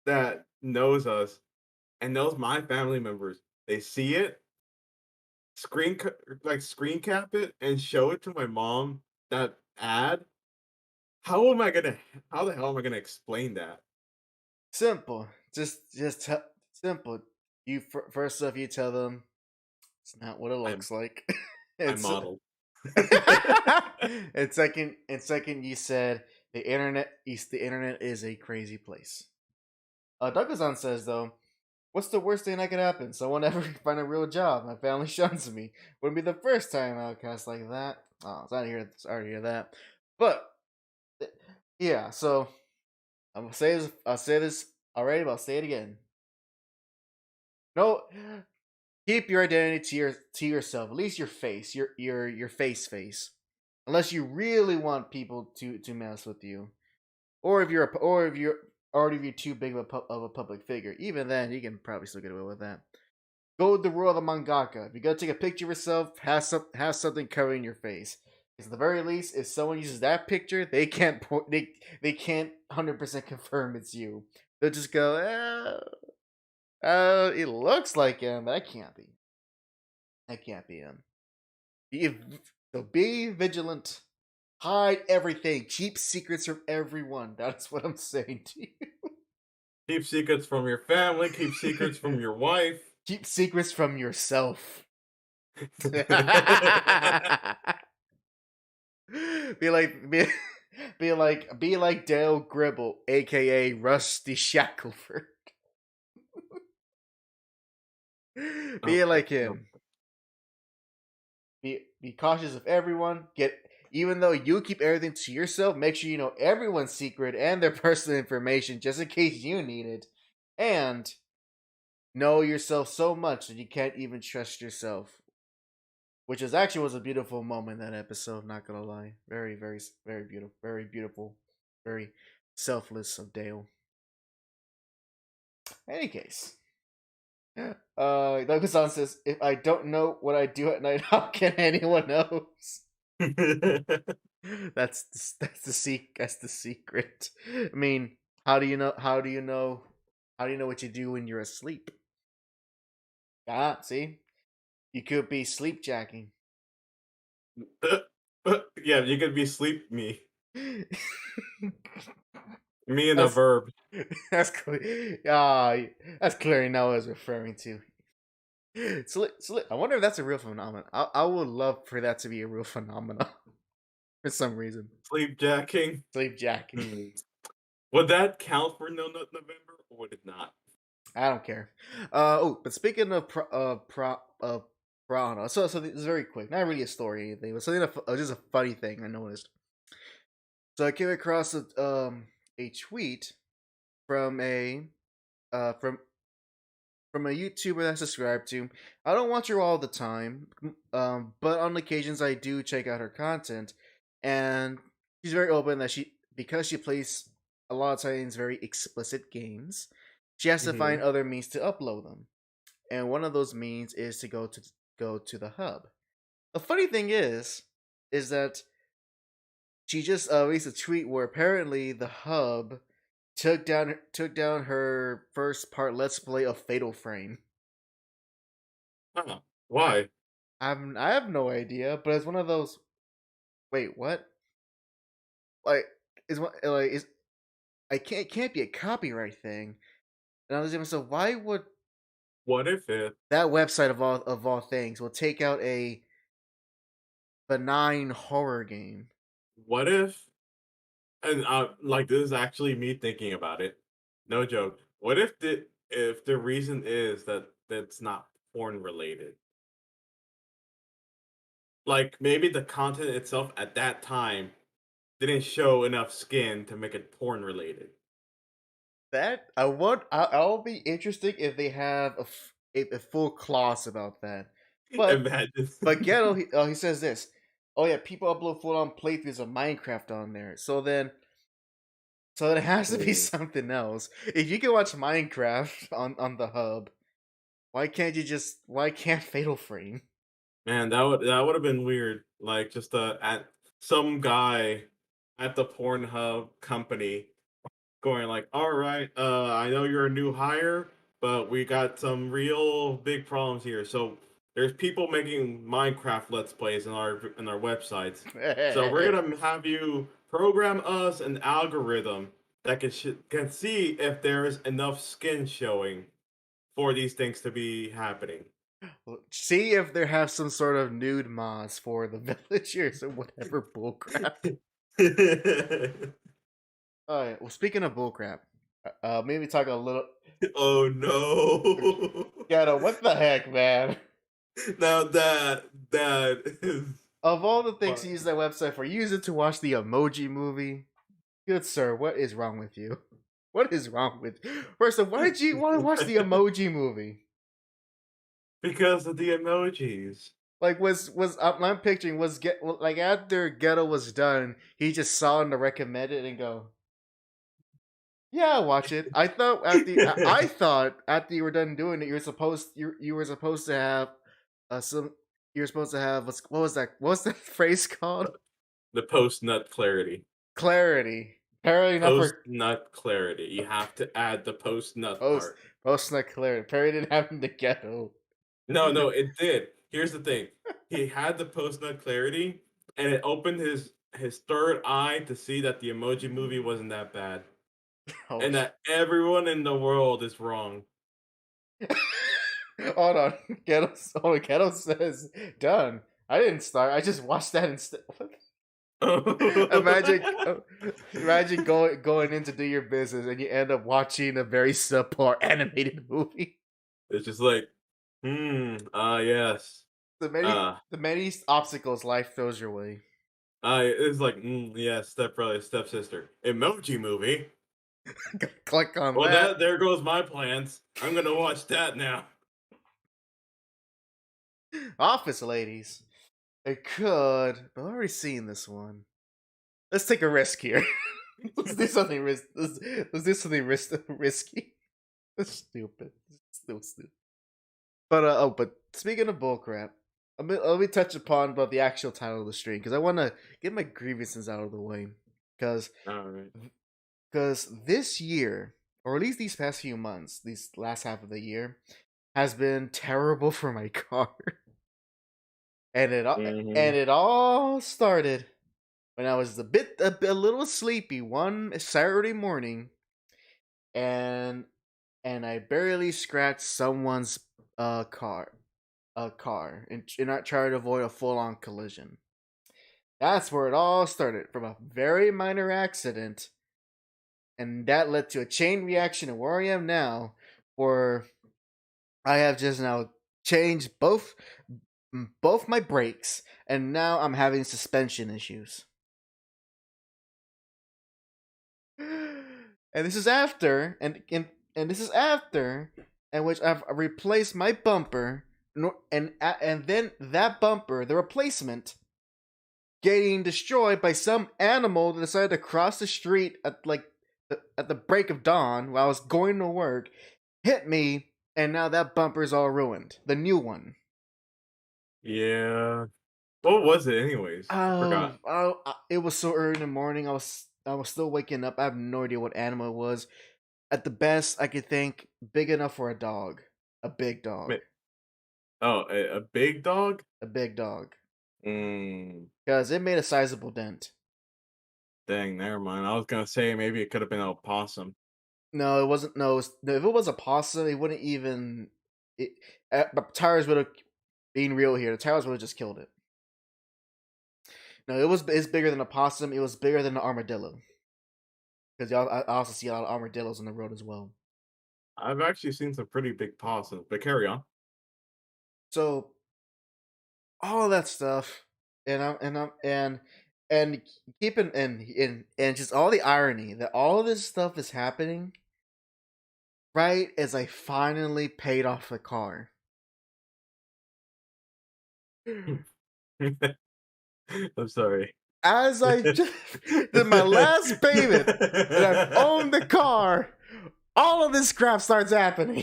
that knows us and knows my family members. They see it, screen cap it, and show it to my mom. That ad. How the hell am I gonna explain that? Simple. Simple. You first off, you tell them it's not what it looks like. I modeled. and second, you said the internet is a crazy place. Douglas says though, what's the worst thing that could happen? Someone ever find a real job. My family shuns me. Wouldn't be the first time outcast like that. Oh, sorry to hear that. But yeah, so I'll say this already, but I'll say it again. No, keep your identity to yourself. At least your face, your face. Unless you really want people to mess with you, or if you're too big of a public figure. Even then, you can probably still get away with that. Go with the rule of the mangaka. If you gotta take a picture of yourself, have something covering your face. Because at the very least, if someone uses that picture, they can't 100% confirm it's you. They'll just go, it looks like him, but that can't be. That can't be him. So be vigilant. Hide everything. Keep secrets from everyone. That's what I'm saying to you. Keep secrets from your family. Keep secrets from your wife. Keep secrets from yourself. be like Dale Gribble, aka Rusty Shackleford. Be like him. Be cautious of everyone. Even though you keep everything to yourself, make sure you know everyone's secret and their personal information just in case you need it. And know yourself so much that you can't even trust yourself. Which was a beautiful moment in that episode, not gonna lie. Very, very, very beautiful. Very beautiful. Very selfless of Dale. In any case. Douglas-san says, if I don't know what I do at night, how can anyone knows? That's the secret. I mean, how do you know what you do when you're asleep? See? You could be sleep jacking. Yeah, you could be sleep me. Me and the verb. That's clear. That's clearly not what I was referring to. I wonder if that's a real phenomenon. I would love for that to be a real phenomenon for some reason. Sleep jacking. Sleep jacking. Would that count for No Nut November, or would it not? I don't care. But speaking of Prana, so this is very quick. Not really a story or anything, but something just a funny thing I noticed. So I came across a tweet from a uh from from a YouTuber that I subscribe to. I don't watch her all the time, but on occasions I do check out her content, and she's very open that because she plays a lot of times very explicit games, she has to find other means to upload them, and one of those means is to go to the hub. The funny thing is that she just released a tweet where apparently the hub took down her first part let's play of Fatal Frame. Huh. Why? I have no idea, but it's one of those. Wait, what? Like is one like is I can't be a copyright thing. And I was even so why would What if it? that website of all things will take out a benign horror game? What if? And like this is actually me thinking about it. No joke. What if the reason is that that's not porn related? Like maybe the content itself at that time didn't show enough skin to make it porn related. That I'll be interested if they have a full clause about that. But Imagine. Ghetto he says this. Oh yeah, people upload full on playthroughs of Minecraft on there. So it has to be something else. If you can watch Minecraft on the hub, why can't Fatal Frame? Man, that would have been weird. Like just at some guy at the Pornhub company going like, "All right, I know you're a new hire, but we got some real big problems here. So there's people making Minecraft Let's Plays in our websites. So we're gonna have you program us an algorithm that can see if there's enough skin showing for these things to be happening." See if they have some sort of nude mods for the villagers or whatever bullcrap. Alright, well speaking of bullcrap, maybe talk a little. Oh no! Ghetto, what the heck, man? Now that is Of all the things to use that website for, use it to watch the Emoji Movie. Good sir, what is wrong with you? What is wrong with? First of all, why did you want to watch the Emoji Movie? because of the emojis. Like I'm picturing like after Ghetto was done, he just saw in the recommended and go, "Yeah, I'll watch it." I thought after you were done doing it, you were supposed to have some you were supposed to have what was that phrase called? The post nut clarity. Clarity. Apparently not Post for nut clarity. You have to add the post nut post part. nut clarity. Apparently didn't happen to Ghetto. No, it did. Here's the thing. He had the post nut clarity, and it opened his third eye to see that the Emoji Movie wasn't that bad, Oh, and that everyone in the world is wrong. hold on. Ghetto says done. I didn't start. I just watched that instead. Imagine going in to do your business and you end up watching a very subpar animated movie. It's just like, yes. The many obstacles life throws your way. It's like, yeah, stepbrother, stepsister. Emoji Movie. Click on Well, that. there goes my plans. I'm gonna watch that now. Office ladies. I could, but I've already seen this one. Let's take a risk here. Let's do something risky. That's stupid. Still stupid. But speaking of bullcrap, let me touch upon about the actual title of the stream because I want to get my grievances out of the way because this year, or at least these past few months, these last half of the year, has been terrible for my car. And it all started when I was a little sleepy one Saturday morning, and I barely scratched someone's car, and not trying to avoid a full-on collision. That's where it all started, from a very minor accident and that led to a chain reaction of where I am now, where I have just now changed both my brakes, and now I'm having suspension issues. And this is after, and this is after, in which I've replaced my bumper, and then that bumper, the replacement, getting destroyed by some animal that decided to cross the street at the break of dawn while I was going to work, hit me, and now that bumper is all ruined. The new one. Yeah. What was it, anyways? I forgot. It was so early in the morning. I was still waking up. I have no idea what animal it was. At the best, I could think big enough for a dog, a big dog, Oh, a big dog? a big dog, Mm, because it made a sizable dent. dang, never mind. I was gonna say maybe it could have been a possum. No, it wasn't. No, if it was a possum, it wouldn't even. But tires would have. Being real here, the tires would have just killed it. No, it's bigger than a possum. It was bigger than an armadillo. Because I also see a lot of armadillos on the road as well. I've actually seen some pretty big possums, but carry on. So all that stuff, and keeping and just all the irony that all of this stuff is happening right as I finally paid off the car. I'm sorry. As I just did my last payment and I've owned the car, all of this crap starts happening.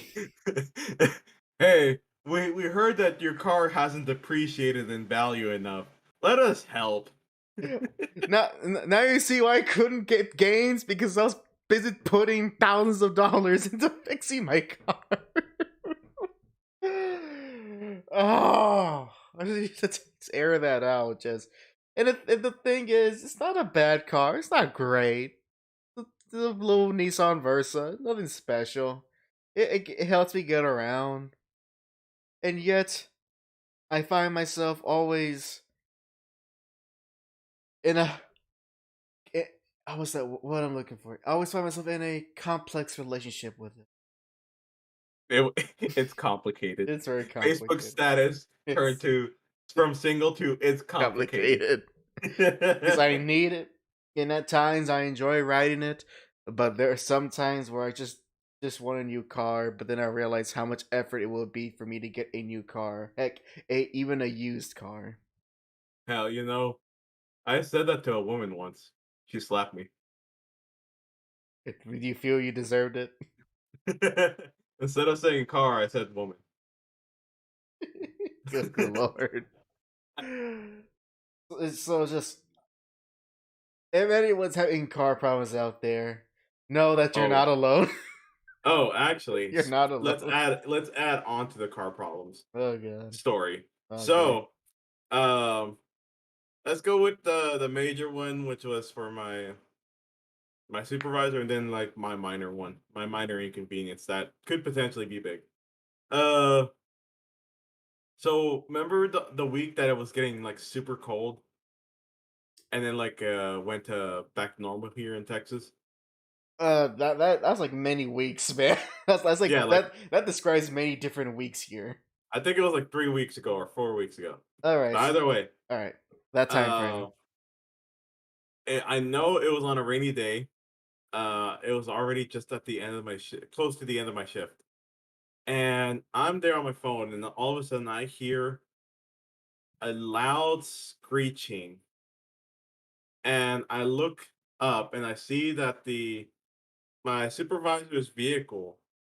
Hey, we heard that your car hasn't depreciated in value enough. Let us help. Now you see why I couldn't get gains, because I was busy putting thousands of dollars into fixing my car. Oh, I just need to air that out, just. And the thing is, it's not a bad car. It's not great. It's a little Nissan Versa. Nothing special. It helps me get around. And yet, I find myself always in a... What's that? What I'm looking for? I always find myself in a complex relationship with it. It's complicated. It's very complicated. Facebook status turned to from single to it's complicated. Because I need it, and at times I enjoy riding it, but there are some times where I just want a new car, but then I realize how much effort it will be for me to get a new car. Heck, even a used car. Hell, I said that to a woman once. She slapped me. Do you feel you deserved it? Instead of saying car, I said woman. Good Lord. So just, if anyone's having car problems out there, know that you're not alone. Oh, actually, you're not alone. Let's add on to the car problems. Oh god. Story. Okay. So, let's go with the major one, which was for my supervisor, and then like my minor one, my minor inconvenience that could potentially be big. So remember the week that it was getting like super cold, and then like went to back to normal here in Texas. That's like many weeks, man. that's like, that describes many different weeks here. I think it was like 3 weeks ago or 4 weeks ago. All right. But either way. All right. That time frame. I know it was on a rainy day. It was already just at the end of my close to the end of my shift. And I'm there on my phone, and all of a sudden I hear a loud screeching. And I look up and I see that my supervisor's vehicle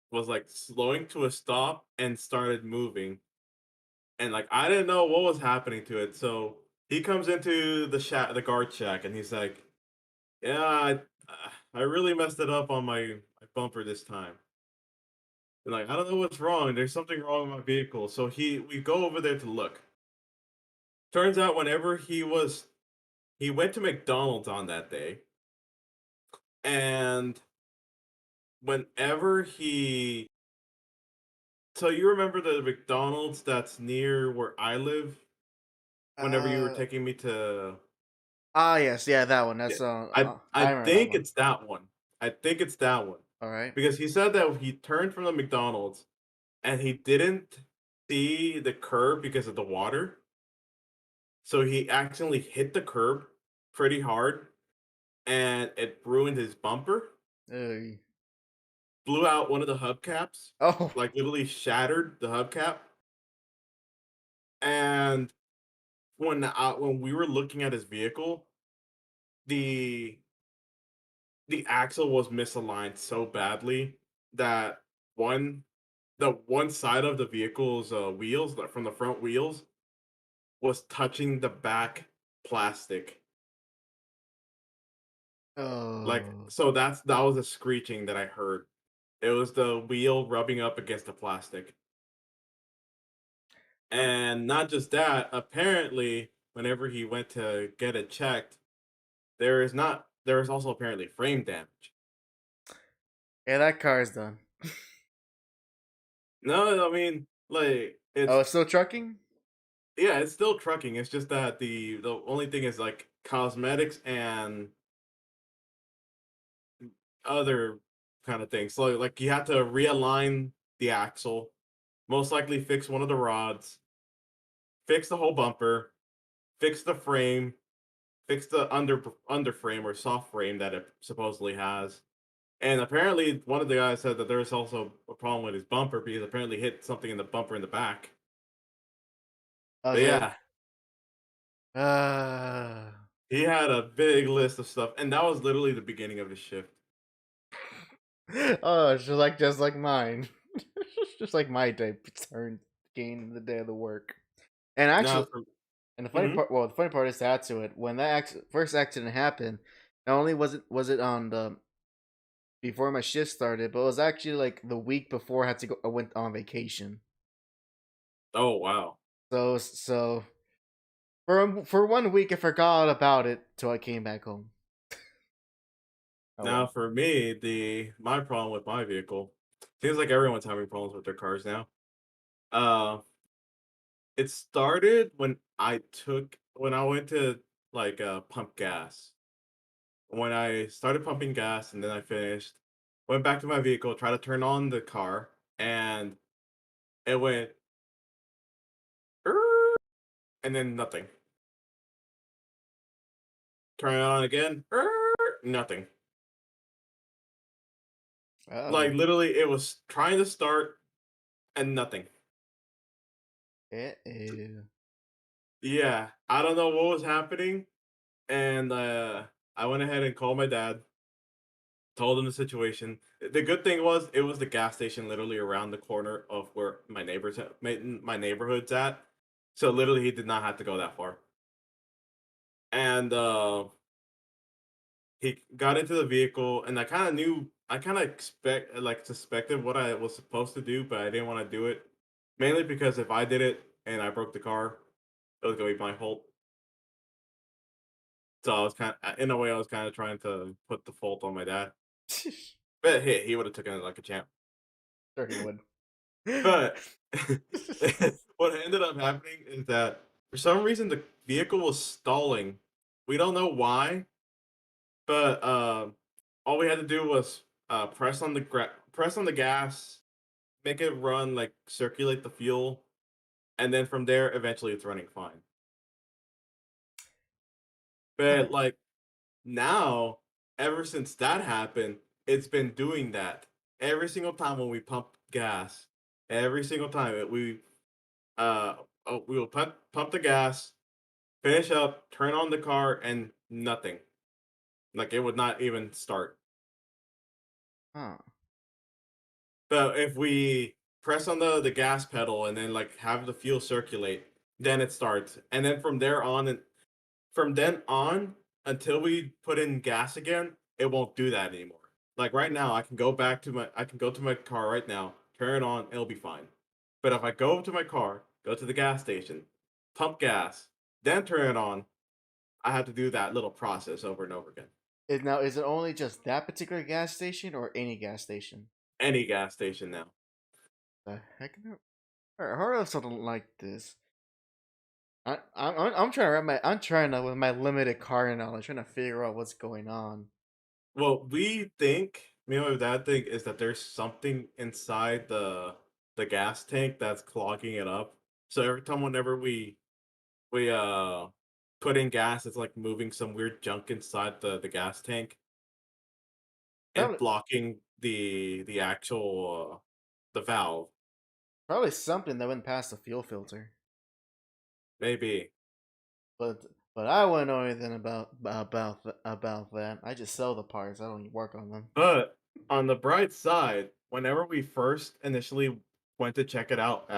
was like slowing to a stop and started moving. And like I didn't know what was happening to it. So he comes into the guard shack, and he's like, "Yeah, I really messed it up on my bumper this time." And like, I don't know what's wrong. There's something wrong with my vehicle. So we go over there to look. Turns out whenever he went to McDonald's on that day, and whenever so you remember the McDonald's that's near where I live? Whenever you were taking me to yes, yeah, that one. That's I think it's that one. I think it's that one. All right. Because he said that he turned from the McDonald's and he didn't see the curb because of the water. So he accidentally hit the curb pretty hard and it ruined his bumper, Hey. blew out one of the hubcaps, Oh. like literally shattered the hubcap. And when we were looking at his vehicle, the the axle was misaligned so badly that one the one side of the vehicle's wheels, like from the front wheels, was touching the back plastic. Like, Oh. so that was a screeching that I heard. It was the wheel rubbing up against the plastic. And not just that, apparently, whenever he went to get it checked, there is also apparently frame damage. Yeah, that car is done. No, I mean, like Oh, it's it's still trucking? yeah, it's still trucking. It's just that the only thing is like cosmetics and other kind of things. So like you have to realign the axle, most likely fix one of the rods, fix the whole bumper, fix the frame, fix the under frame or soft frame that it supposedly has. And apparently, one of the guys said that there's also a problem with his bumper because apparently hit something in the bumper in the back. Oh, But so. yeah, Uh, he had a big list of stuff, and that was literally the beginning of his shift. oh, it's just like mine. Just like my day turn gain the day of the work. And Now, actually, for and the funny mhm. part, well, the funny part is to add to it. When that first accident happened, not only was it on the before my shift started, but it was actually like the week before I had to go. I went on vacation. Oh wow. So for 1 week, I forgot about it till I came back home. Oh Now, well. for me, my problem with my vehicle seems like everyone's having problems with their cars now. Uh, it started when I went to like pump gas. When I started pumping gas and then I finished, went back to my vehicle, tried to turn on the car, and it went "Er," and then nothing. Turn it on again, nothing. Oh. Like literally, it was trying to start and nothing. Uh-oh. Yeah, I don't know what was happening, and I went ahead and called my dad, told him the situation. The good thing was it was the gas station literally around the corner of where my neighborhood's at, so literally he did not have to go that far. And he got into the vehicle, and I kind of suspected what I was supposed to do, but I didn't want to do it mainly because if I did it and I broke the car, it was gonna be my fault. So I was in a way, I was kind of trying to put the fault on my dad. But hey, he would have taken it like a champ. Sure he would. But what ended up happening is that for some reason the vehicle was stalling. We don't know why, but all we had to do was press on the gas, make it run, like circulate the fuel, and then from there, eventually, it's running fine. Huh. But like now, ever since that happened, it's been doing that every single time when we pump gas. Every single time uh we will pump the gas, finish up, turn on the car, and nothing. Like it would not even start. Huh. But if we press on the gas pedal and then like have the fuel circulate, then it starts. And then from then on until we put in gas again, it won't do that anymore. Like right now, I can go to my car right now, turn it on, it'll be fine. But if I go to my car, go to the gas station, pump gas, then turn it on, I have to do that little process over and over again. Is it only just that particular gas station or any gas station? Any gas station now. The heck? I heard of something like this. I'm trying to with my limited car knowledge, trying to figure out what's going on. What we think, me and my dad think, is that there's something inside the gas tank that's clogging it up. So every time whenever we put in gas, it's like moving some weird junk inside the gas tank and Probably, blocking the actual the valve. probably something that went past the fuel filter. Maybe. But but I wouldn't know anything about that. I just sell the parts. I don't work on them. But on the bright side, whenever we first initially went to check it out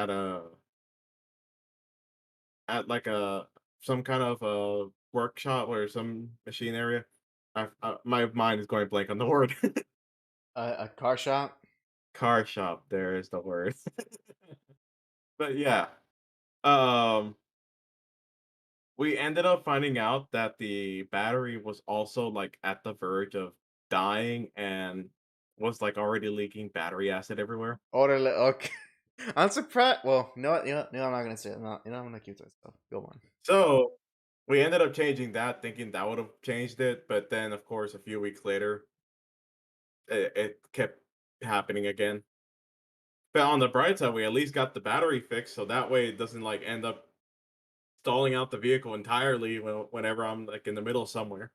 at like a some kind of a workshop or some machine area, my mind is going blank on the word. A car shop. Car shop. There is the word. But yeah, um, we ended up finding out that the battery was also like at the verge of dying and was like already leaking battery acid everywhere. Order. Okay. I'm surprised. Well, you know what? I'm not gonna say it. No, I'm gonna keep that stuff. Go on. So we ended up changing that, thinking that would have changed it. But then, of course, a few weeks later, it kept happening again. But on the bright side, we at least got the battery fixed, so that way it doesn't like end up stalling out the vehicle entirely whenever I'm like in the middle somewhere.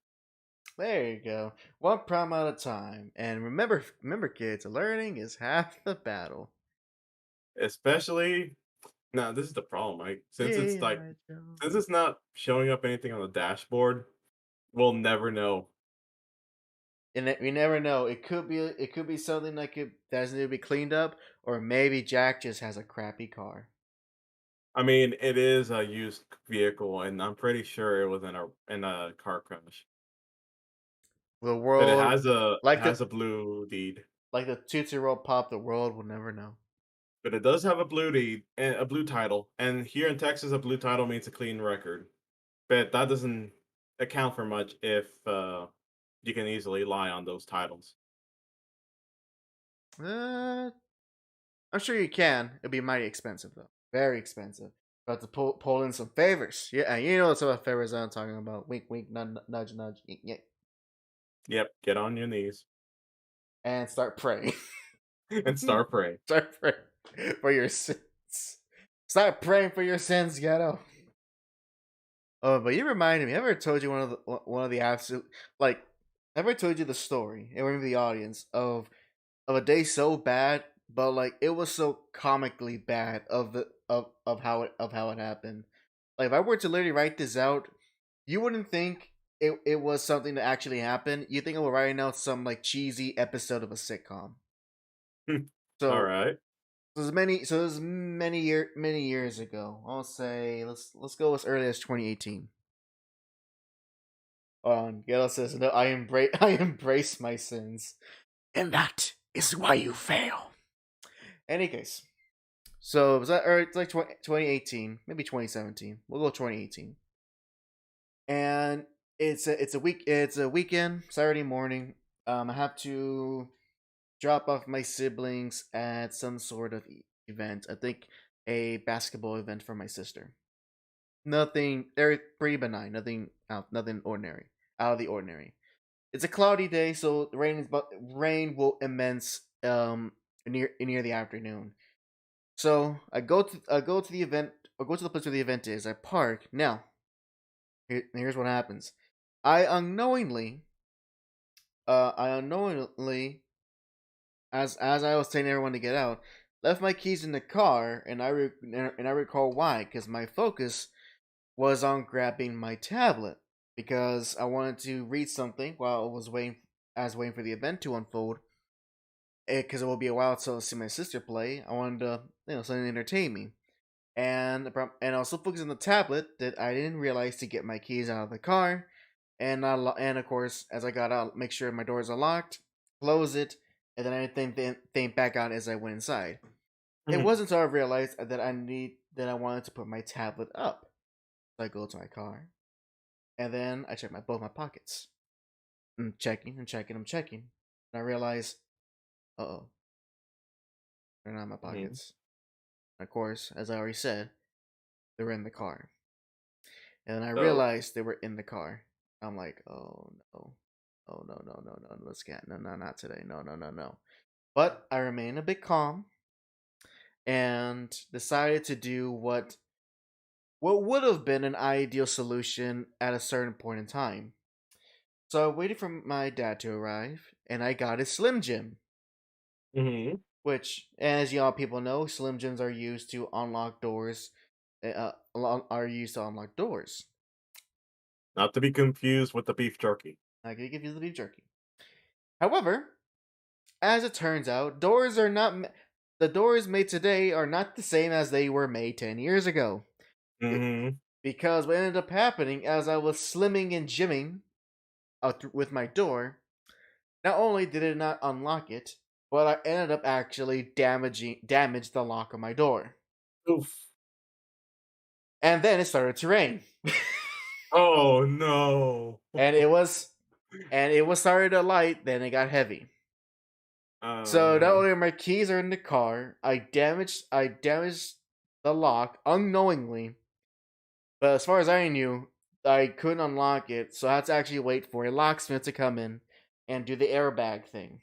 There you go. One problem at a time. And remember, kids, learning is half the battle. Especially now, this is the problem, right? Yeah, Since it's not showing up anything on the dashboard, we'll never know. and we never know. It could be something that doesn't need to be cleaned up, or maybe Jack just has a crappy car. I mean, it is a used vehicle, and I'm pretty sure it was in a car crash. The But world, it has a blue deed. like the Tootsie Roll Pop, the world will never know. But it does have a blue deed and a blue title. And here in Texas, a blue title means a clean record. But that doesn't account for much if you can easily lie on those titles. I'm sure you can. It'll be mighty expensive though, very expensive. Got to pull in some favors. Yeah, and you know what sort of favors I'm talking about. Wink, wink, nudge, nudge. Yeah. Yep, get on your knees And start praying. and start praying. Start praying for your sins. Start praying for your sins, ghetto. Oh, but you reminded me. Have I ever told you one of the absolute like? Have I ever told you the story, and maybe the audience of a day so bad, but like it was so comically bad of how it happened. Like if I were to literally write this out, you wouldn't think it was something that actually happened. You think I was writing out some like cheesy episode of a sitcom. So All right. So this many years ago. I'll say let's go as early as 2018. Gala says, "No, I embrace my sins, and that is why you fail." Any case, so it was that, or it's like 2018, maybe 2017. We'll go 2018, and it's a weekend, Saturday morning. I have to drop off my siblings at some sort of event. I think a basketball event for my sister. Nothing. They're pretty benign. Nothing ordinary. Out of the ordinary. It's a cloudy day, so rain will immense near the afternoon. So I go to the event. I go to the place where the event is. I park. Now, here's what happens. I unknowingly, as I was telling everyone to get out, left my keys in the car, and I recall why, because my focus was on grabbing my tablet because I wanted to read something while I was waiting for the event to unfold. Because it will be a while till I see my sister play. I wanted to, something to entertain me, and also focus on the tablet that I didn't realize to get my keys out of the car, and of course as I got out, make sure my doors are locked, close it, and then I think back out as I went inside. It wasn't until I realized that I wanted to put my tablet up. So I go to my car, and then I check both my pockets. I'm checking, and I realize, oh, they're not in my pockets. And of course, as I already said, they were in the car. And then I realized they were in the car. I'm like, oh no. Oh no, let's get no, not today. No. But I remain a bit calm and decided to do what would have been an ideal solution at a certain point in time. So I waited for my dad to arrive, and I got his Slim Jim. Mm-hmm. Which, as y'all people know, Slim Jims are used to unlock doors. Are used to unlock doors. Not to be confused with the beef jerky. I can give you the beef jerky. However, as it turns out, doors are not. The doors made today are not the same as they were made 10 years ago. Mm-hmm. Because what ended up happening as I was slimming and jimming with my door, not only did it not unlock it, but I ended up actually damaged the lock of my door. Oof. And then it started to rain. Oh no. and it was started to light, then it got heavy. So not only are my keys are in the car, I damaged the lock unknowingly. But as far as I knew, I couldn't unlock it, so I had to actually wait for a locksmith to come in and do the airbag thing.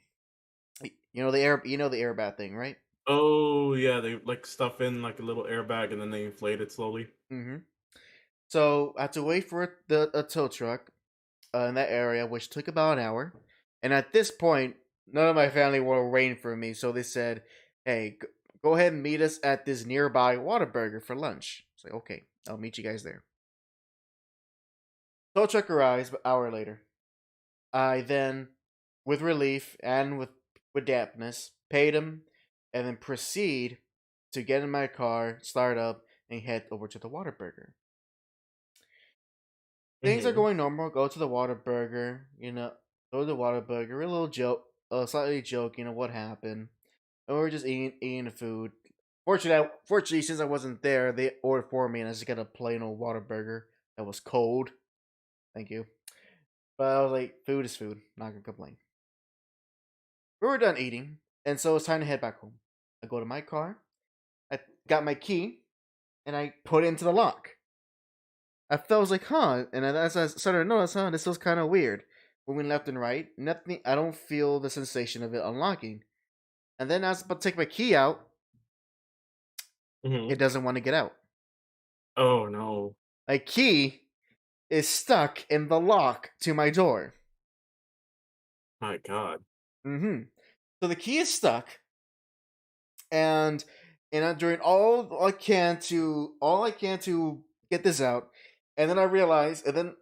You know the airbag thing, right? Oh yeah, they like stuff in like a little airbag and then they inflate it slowly. Mm-hmm. So I had to wait for a tow truck in that area, which took about an hour. And at this point, none of my family were waiting for me, so they said, "Hey, go ahead and meet us at this nearby Whataburger for lunch." It's like, okay, I'll meet you guys there. Tow truck arrives an hour later. I then, with relief and with dampness, paid him, and then proceed to get in my car, start up, and head over to the Whataburger. Things are going normal. Go to the Whataburger, go to the Whataburger. A little joke, slightly joking of what happened, and we were just eating the food. Fortunately, since I wasn't there, they ordered for me, and I just got a plain old Whataburger that was cold. Thank you. But I was like, food is food. Not gonna complain. We were done eating, and so it's time to head back home. I go to my car. I got my key, and I put it into the lock. I was like, huh, and as I started to notice, this was kind of weird. Moving left and right, nothing. I don't feel the sensation of it unlocking. And then I was about to take my key out. It doesn't want to get out. Oh no! My key is stuck in the lock to my door. My God. So the key is stuck, and I'm doing all I can to get this out. And then I realized, and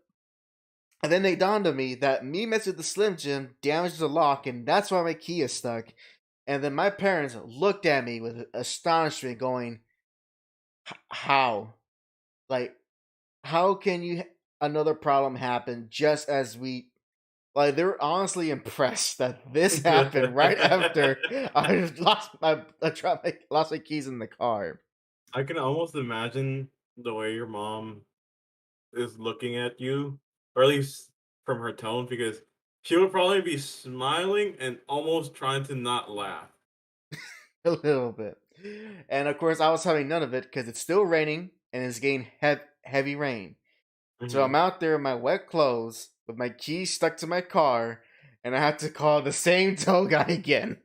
then it dawned on me that me messing with the Slim Jim damaged the lock, and that's why my key is stuck. And then my parents looked at me with astonishment, going, "How? Like, how can you another problem happen just as we?" Like, they were honestly impressed that this happened right after I lost my keys in the car. I can almost imagine the way your mom is looking at you, or at least from her tone, because she would probably be smiling and almost trying to not laugh. A little bit. And of course, I was having none of it because it's still raining and it's getting heavy rain. So I'm out there in my wet clothes with my keys stuck to my car, and I had to call the same tow guy again.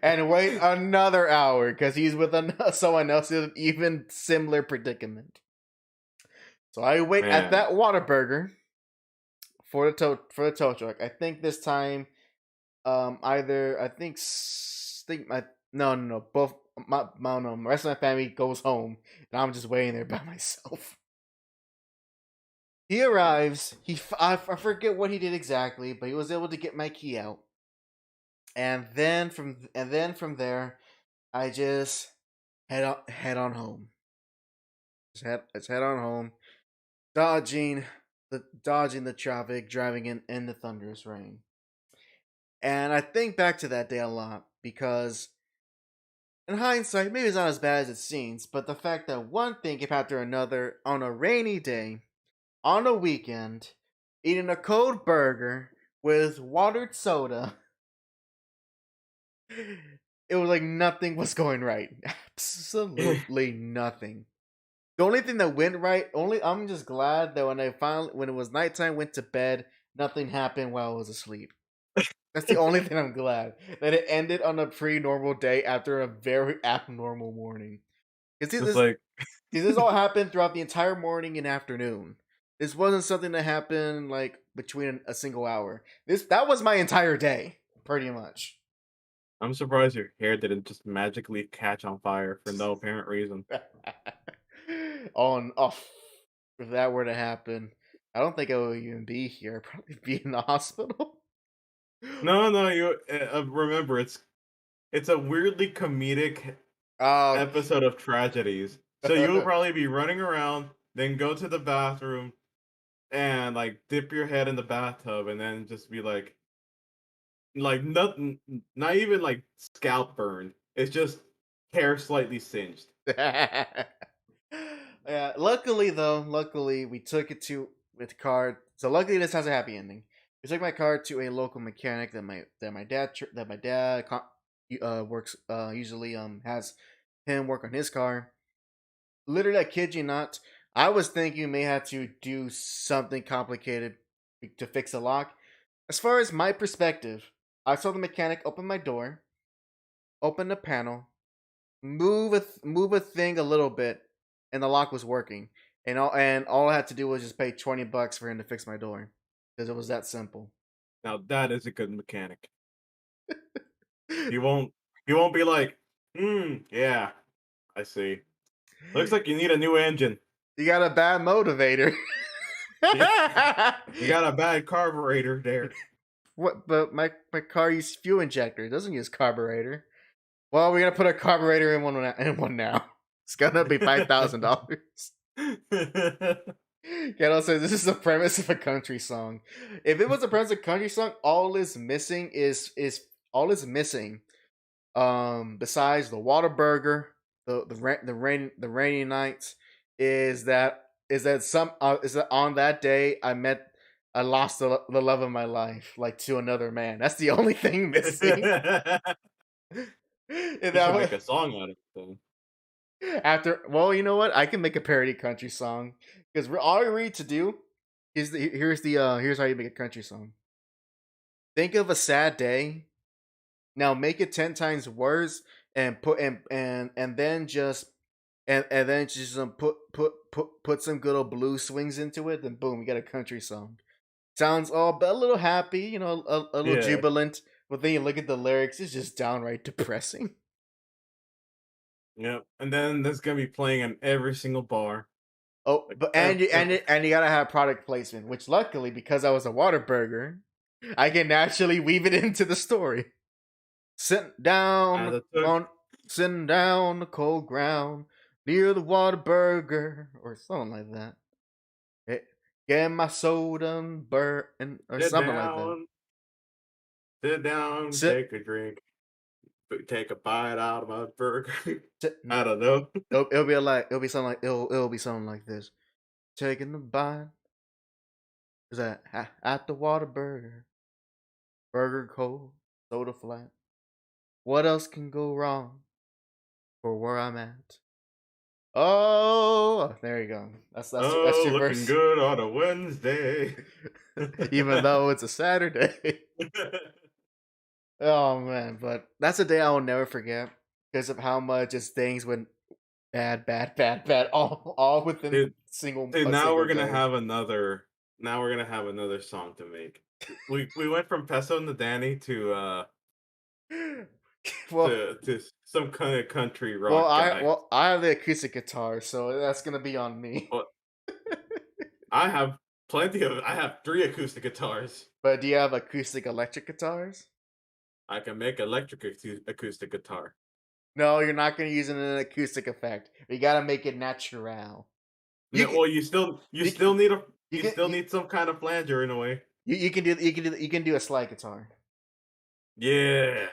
And wait another hour because he's with someone else in an even similar predicament. So I wait at that Whataburger for the tow truck. I think this time, both the rest of my family goes home, and I'm just waiting there by myself. He arrives. I forget what he did exactly, but he was able to get my key out. And then from there, I just head on home. Let's head on home, dodging the traffic, driving in the thunderous rain. And I think back to that day a lot because, in hindsight, maybe it's not as bad as it seems. But the fact that one thing came after another on a rainy day, on a weekend, eating a cold burger with watered soda. It was like nothing was going right. Absolutely nothing. The only thing that went right, I'm just glad that when it was nighttime, went to bed, nothing happened while I was asleep. That's the only thing I'm glad that it ended on a pre-normal day after a very abnormal morning. Because this all happened throughout the entire morning and afternoon. This wasn't something that happened like between a single hour. That was my entire day, pretty much. I'm surprised your hair didn't just magically catch on fire for no apparent reason. If that were to happen, I don't think I would even be here. I'd probably be in the hospital. No, you remember it's a weirdly comedic episode of tragedies. So you will probably be running around, then go to the bathroom, and like dip your head in the bathtub, and then just be like nothing, not even like scalp burned. It's just hair slightly singed. Yeah. Luckily we took it with car. So luckily this has a happy ending. We took my car to a local mechanic that my dad works usually has him work on his car. Literally, I kid you not, I was thinking we may have to do something complicated to fix a lock. As far as my perspective, I saw the mechanic open my door, open the panel, move a thing a little bit, and the lock was working. And all I had to do was just pay $20 for him to fix my door, because it was that simple. Now that is a good mechanic. He won't be like, yeah, I see. Looks like you need a new engine. You got a bad motivator. You got a bad carburetor there. What? But my car uses fuel injector. It doesn't use carburetor. Well, we're gonna put a carburetor in one now. It's gonna be $5,000. Ghetto says this is the premise of a country song. If it was the premise of a country song, all is missing besides the Whataburger, the rainy nights, is that on that day I lost the love of my life, like, to another man. That's the only thing missing. You should make a song out of it then. Well, you know what? I can make a parody country song, because all we need to do is here's how you make a country song. Think of a sad day. Now make it 10 times worse, and put and then just put some good old blues swings into it. Then boom, you got a country song. Sounds a little happy, a little jubilant. But then you look at the lyrics, it's just downright depressing. Yep, and then that's gonna be playing in every single bar. Oh, but and you gotta have product placement, which luckily, because I was a Whataburger, I can naturally weave it into the story. Sitting down on the cold ground near the Whataburger, or something like that. Get my soda and burn, or something like that. Sit down, take a drink, take a bite out of my burger. I don't know. It'll be something like this. Taking a bite. Is that at the Whataburger? Burger cold, soda flat. What else can go wrong for where I'm at? Oh, there you go. That's your looking verse. Good on a Wednesday. Even though it's a Saturday. Oh man, but that's a day I will never forget because of how much things went bad, all within single. Now we're gonna have another song to make. We went from Peso and the Danny to to some kind of country rock. I have the acoustic guitar, so that's gonna be on me. Well, I have 3 acoustic guitars. But do you have acoustic electric guitars? I can make electric acoustic guitar. No, you're not going to use it in an acoustic effect. You got to make it natural. You still need some kind of flanger in a way. You can do a slide guitar. Yes.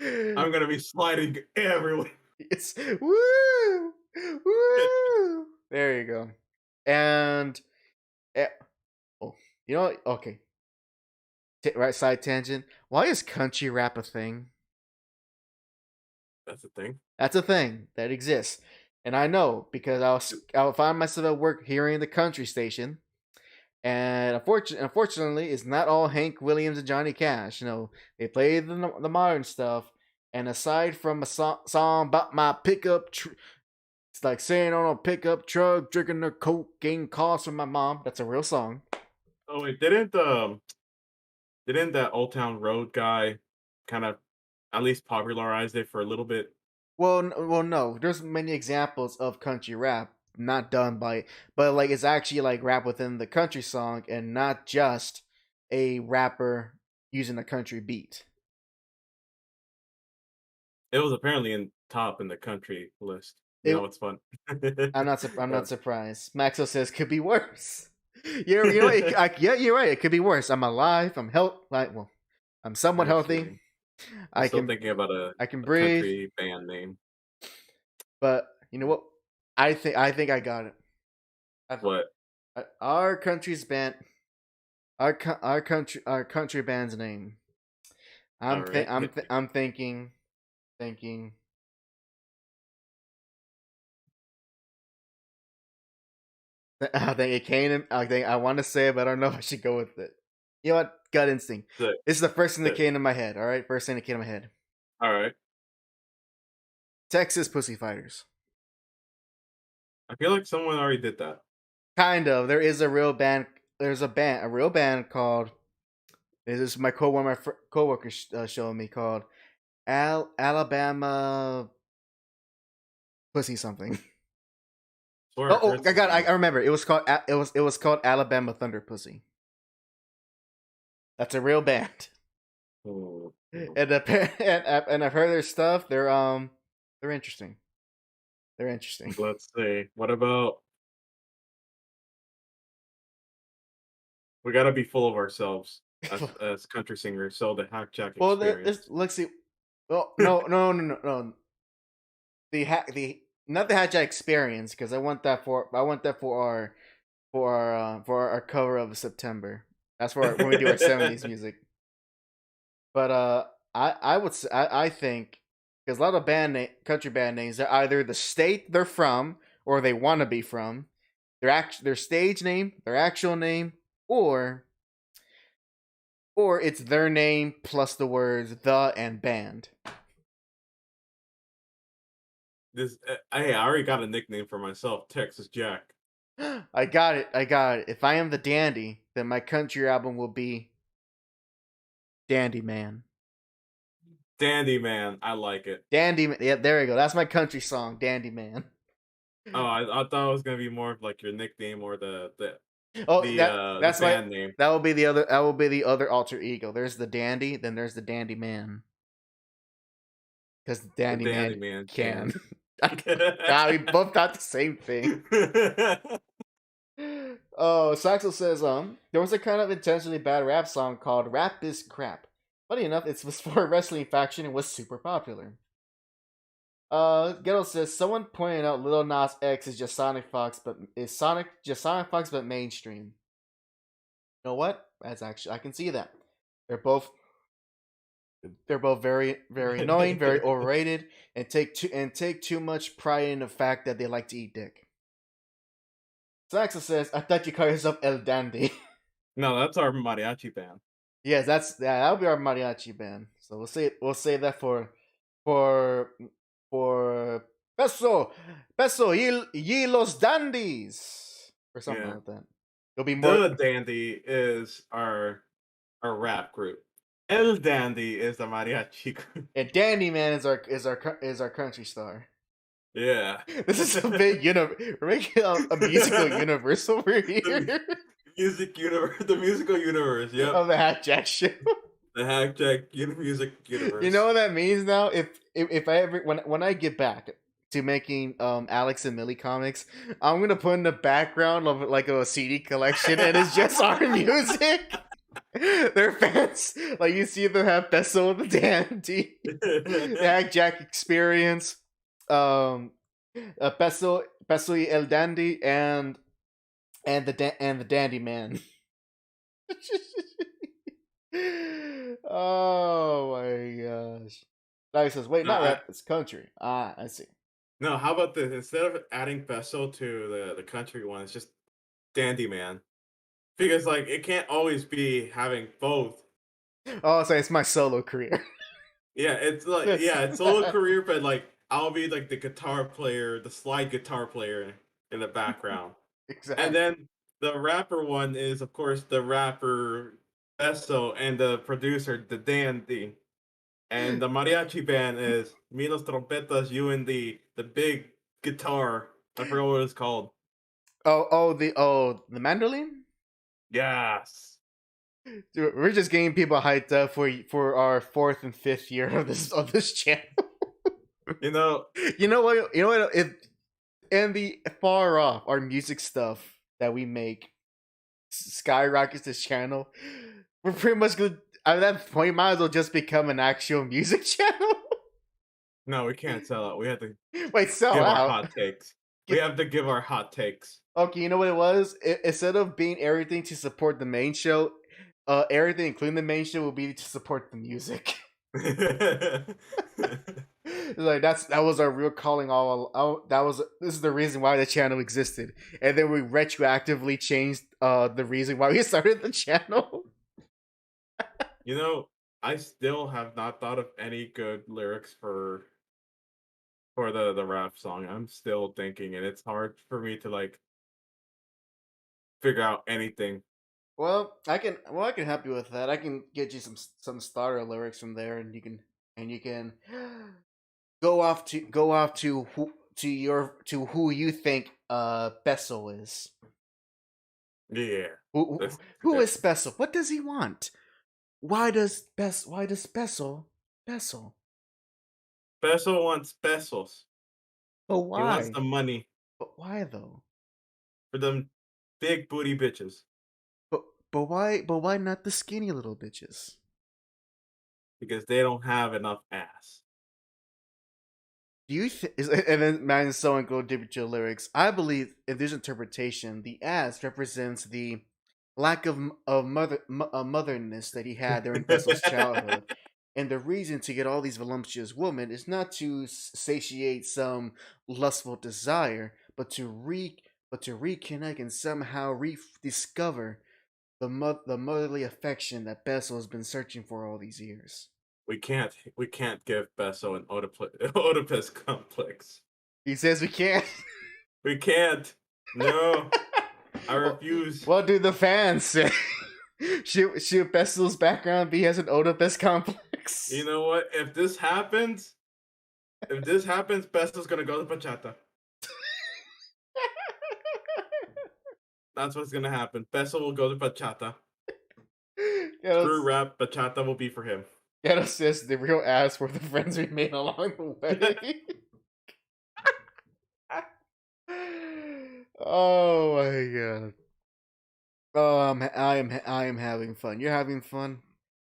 I'm gonna be sliding everywhere. It's woo. There you go. And okay. Right side tangent. Why is country rap a thing? That's a thing. That's a thing that exists. And I know because I'll find myself at work hearing the country station. And unfortunately, it's not all Hank Williams and Johnny Cash. You know, they play the modern stuff. And aside from a song about my pickup, it's like saying on a pickup truck, drinking the coke, getting calls from my mom. That's a real song. Oh wait, didn't that Old Town Road guy kind of at least popularize it for a little bit? Well, no. There's many examples of country rap not done by, but like it's actually like rap within the country song and not just a rapper using a country beat. It was apparently in the country list. You know what's fun? I'm not surprised. Maxo says could be worse. You know yeah, you're right. It could be worse. I'm alive. I'm I'm somewhat healthy. I'm still thinking about I can a breathe. country band name. But you know what? I think I got it. What? Our country's band. Our country band's name. I'm thinking. I think it came. I want to say it, but I don't know if I should go with it. You know what? Gut instinct. This is the first thing that came to my head. All right, first thing that came to my head. All right. Texas Pussy Fighters. I feel like someone already did that. Kind of. There is a real band. There's a real band called. This is my one of my coworkers showing me called Alabama Pussy something. I got. I remember. It was called. It was called Alabama Thunder Pussy. That's a real band. Oh. And I've heard their stuff. They're interesting. They're interesting. Let's see. What about? We gotta be full of ourselves as country singers. So the HAC JAC experience. Let's see. Well, no. Not the HAC JAC experience because I want that for our cover of September. That's when we do our 70s music. But I think because a lot of country band names are either the state they're from or they want to be from, their stage name, their actual name, or it's their name plus the words the and band. I already got a nickname for myself, Texas Jack. I got it. If I am the dandy, then my country album will be Dandy Man. Dandy Man, I like it. Dandy Man, yeah, there you go. That's my country song, Dandy Man. Oh, I thought it was gonna be more of like your nickname or that's the band name. That will be the other alter ego. There's the dandy, then there's the Dandy Man. Because the Dandy Man can. We both got the same thing. Oh, Saxo says, there was a kind of intentionally bad rap song called Rap Is Crap. Funny enough, it was for a wrestling faction and was super popular. Ghetto says, someone pointed out Lil Nas X is just Sonic Fox, but mainstream. You know what? That's actually, I can see that. They're both very, very annoying, very overrated, and take too much pride in the fact that they like to eat dick. Saxa says, I thought you called yourself El Dandy. No, that's our mariachi band. Yes, that'll be our mariachi band. So we'll save that for Peso y los Dandies or something like that. It'll be more. The Dandy is our rap group. El Dandy is the mariachi group. And Dandy Man is our country star. Yeah. This is a big universe. We're making a musical universe over here. The musical universe, yeah. Of the HAC JAC Show. The HAC JAC music universe. You know what that means now? If I ever when I get back to making Alex and Millie comics, I'm gonna put in the background of like a CD collection and it's just our music. Their fans, like you see them have Peso the Dandy, the HAC JAC experience, Peso y El Dandy, and the Dandy Man. Oh my gosh! Like says, wait, not rap, it's country. Ah, I see. No, how about this? Instead of adding Besso to the country one, it's just Dandy Man. Because like it can't always be having both. Oh, so it's my solo career. Yeah, it's solo career, but like I'll be like the guitar player, the slide guitar player in the background. Exactly. And then the rapper one is of course the rapper Besso and the producer the Dandy. And the mariachi band is Me los trompetas, you and the big guitar. I forgot what it's called. The mandolin? Yes. Dude, we're just getting people hyped up for our 4th and 5th year of this channel. You know, You know what? If in the far off, our music stuff that we make skyrockets this channel, we're pretty much good. At that point, might as well just become an actual music channel. no, we can't sell out. We have to Wait, sell give our out. hot takes. We have to give our hot takes. Okay, you know what it was? Instead of being everything to support the main show, everything including the main show will be to support the music. Like that was our real calling this is the reason why the channel existed, and then we retroactively changed the reason why we started the channel. You know, I still have not thought of any good lyrics for the rap song. I'm still thinking, and it's hard for me to like figure out anything. Well, I can help you with that. I can get you some starter lyrics from there, and you can go off to who you think Bessel is. Yeah. Who is Bessel? What does he want? Why does Bessel? Besso wants pesos. But He why? wants the money But why though? for them big booty bitches. But why not the skinny little bitches? Because they don't have enough ass. Do you and then man so and go deep into your lyrics? I believe if there's interpretation, the ass represents the lack of motherness that he had during Bessel's childhood. And the reason to get all these voluptuous women is not to satiate some lustful desire, but to reconnect and somehow rediscover the motherly affection that Bessel has been searching for all these years. We can't give Besso an Oedipus complex. He says we can't. We can't. No. I refuse. What do the fans say? Should Bessel's background be as an Oedipus complex? You know what? If this happens, Besso's gonna go to bachata. That's what's gonna happen. Besso will go to bachata. Screw rap, bachata will be for him. Ghetto says the real ass were the friends we made along the way. Oh my god. I am having fun. You're having fun?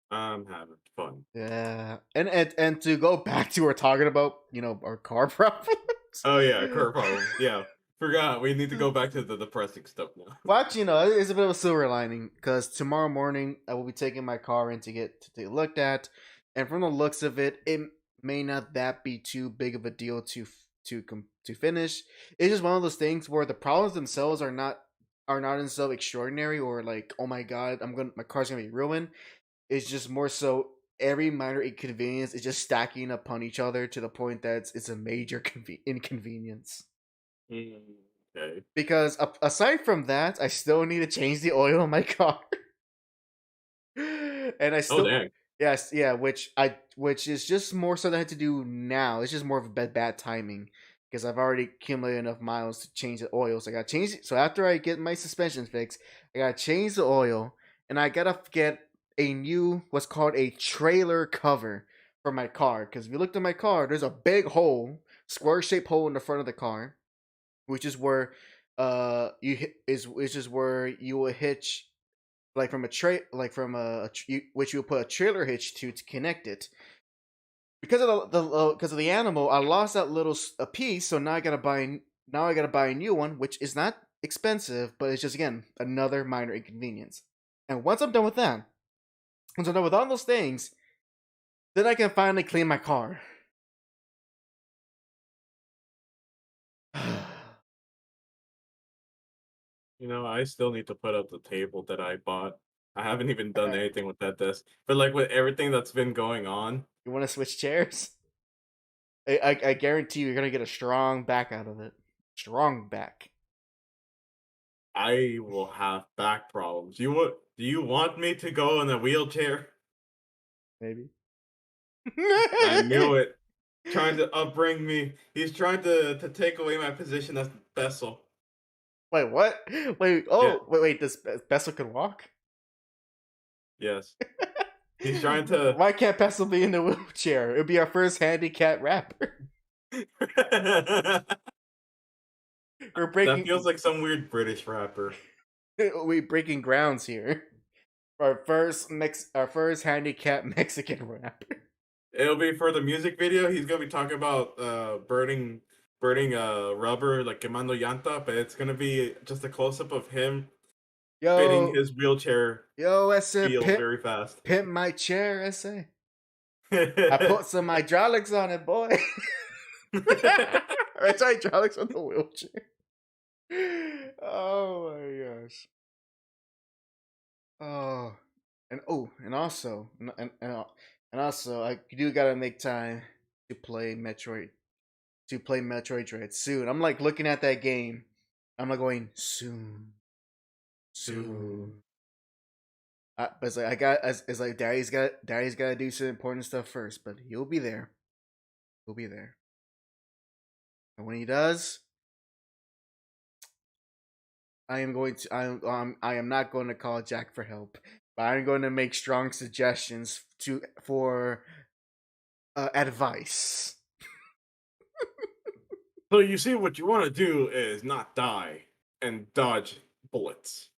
I'm having fun. Yeah. And to go back to what we're talking about, our car problems. Oh yeah, car problem. Yeah. Forgot. We need to go back to the depressing stuff now. Well, actually, it's a bit of a silver lining because tomorrow morning I will be taking my car in to get looked at, and from the looks of it, it may not be too big of a deal to finish. It's just one of those things where the problems themselves are not in so extraordinary or like, oh my god, my car's gonna be ruined. It's just more so every minor inconvenience is just stacking upon each other to the point that it's a major inconvenience. Okay. Because aside from that, I still need to change the oil in my car, and I still which is just more so that I had to do now. It's just more of a bad timing because I've already accumulated enough miles to change the oil. So I got to change it. So after I get my suspension fixed, I got to change the oil, and I gotta get a new what's called a trailer cover for my car. Because if you looked at my car, there's a big hole, square shaped hole in the front of the car, which is where which is where you will hitch which you will put a trailer hitch to connect it. Because of the animal, I lost that little piece, so now I gotta buy a new one, which is not expensive, but it's just again another minor inconvenience. And once I'm done with that, once I'm done with all those things, then I can finally clean my car. I still need to put up the table that I bought. I haven't even done anything with that desk. But like with everything that's been going on, You want to switch chairs? I guarantee you're gonna get a strong back out of it. Strong back. I will have back problems. Do you want me to go in a wheelchair? Maybe. I knew it. Trying to upbring me. He's trying to take away my position as Bessel. Wait, what? Wait, wait. This Bessel can walk? Yes. He's trying to. Why can't Bessel be in the wheelchair? It'd be our first handicapped rapper. We're breaking. That feels like some weird British rapper. We breaking grounds here. Our first handicapped Mexican rapper. It'll be for the music video. He's gonna be talking about burning rubber, like quemando llanta, but it's gonna be just a close up of him fitting his wheelchair. Very fast. Pimp my chair, SA. I put some hydraulics on it, boy. It's hydraulics on the wheelchair. Oh my gosh. Oh, and also, I do gotta make time to play Metroid Dread soon. I'm like looking at that game. I'm like going soon. But it's like it's like Daddy's got to do some important stuff first, but he'll be there. And when he does, I am not going to call Jack for help, but I'm going to make strong suggestions for advice. So you see, what you want to do is not die and dodge bullets.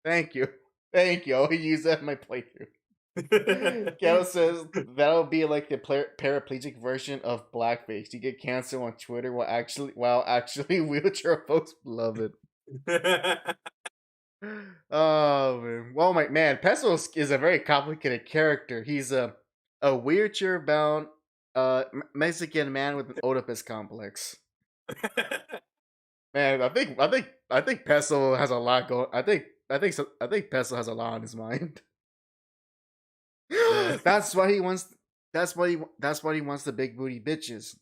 Thank you. I'll use that in my playthrough. Kello says that'll be like the paraplegic version of blackface. You get canceled on Twitter while actually wheelchair folks love it. Oh man. Well, man, Peso is a very complicated character. He's a wheelchair bound Mexican man with an Oedipus complex. Man, I think Peso has a lot going. I think Peso has a lot on his mind. That's why he wants the big booty bitches.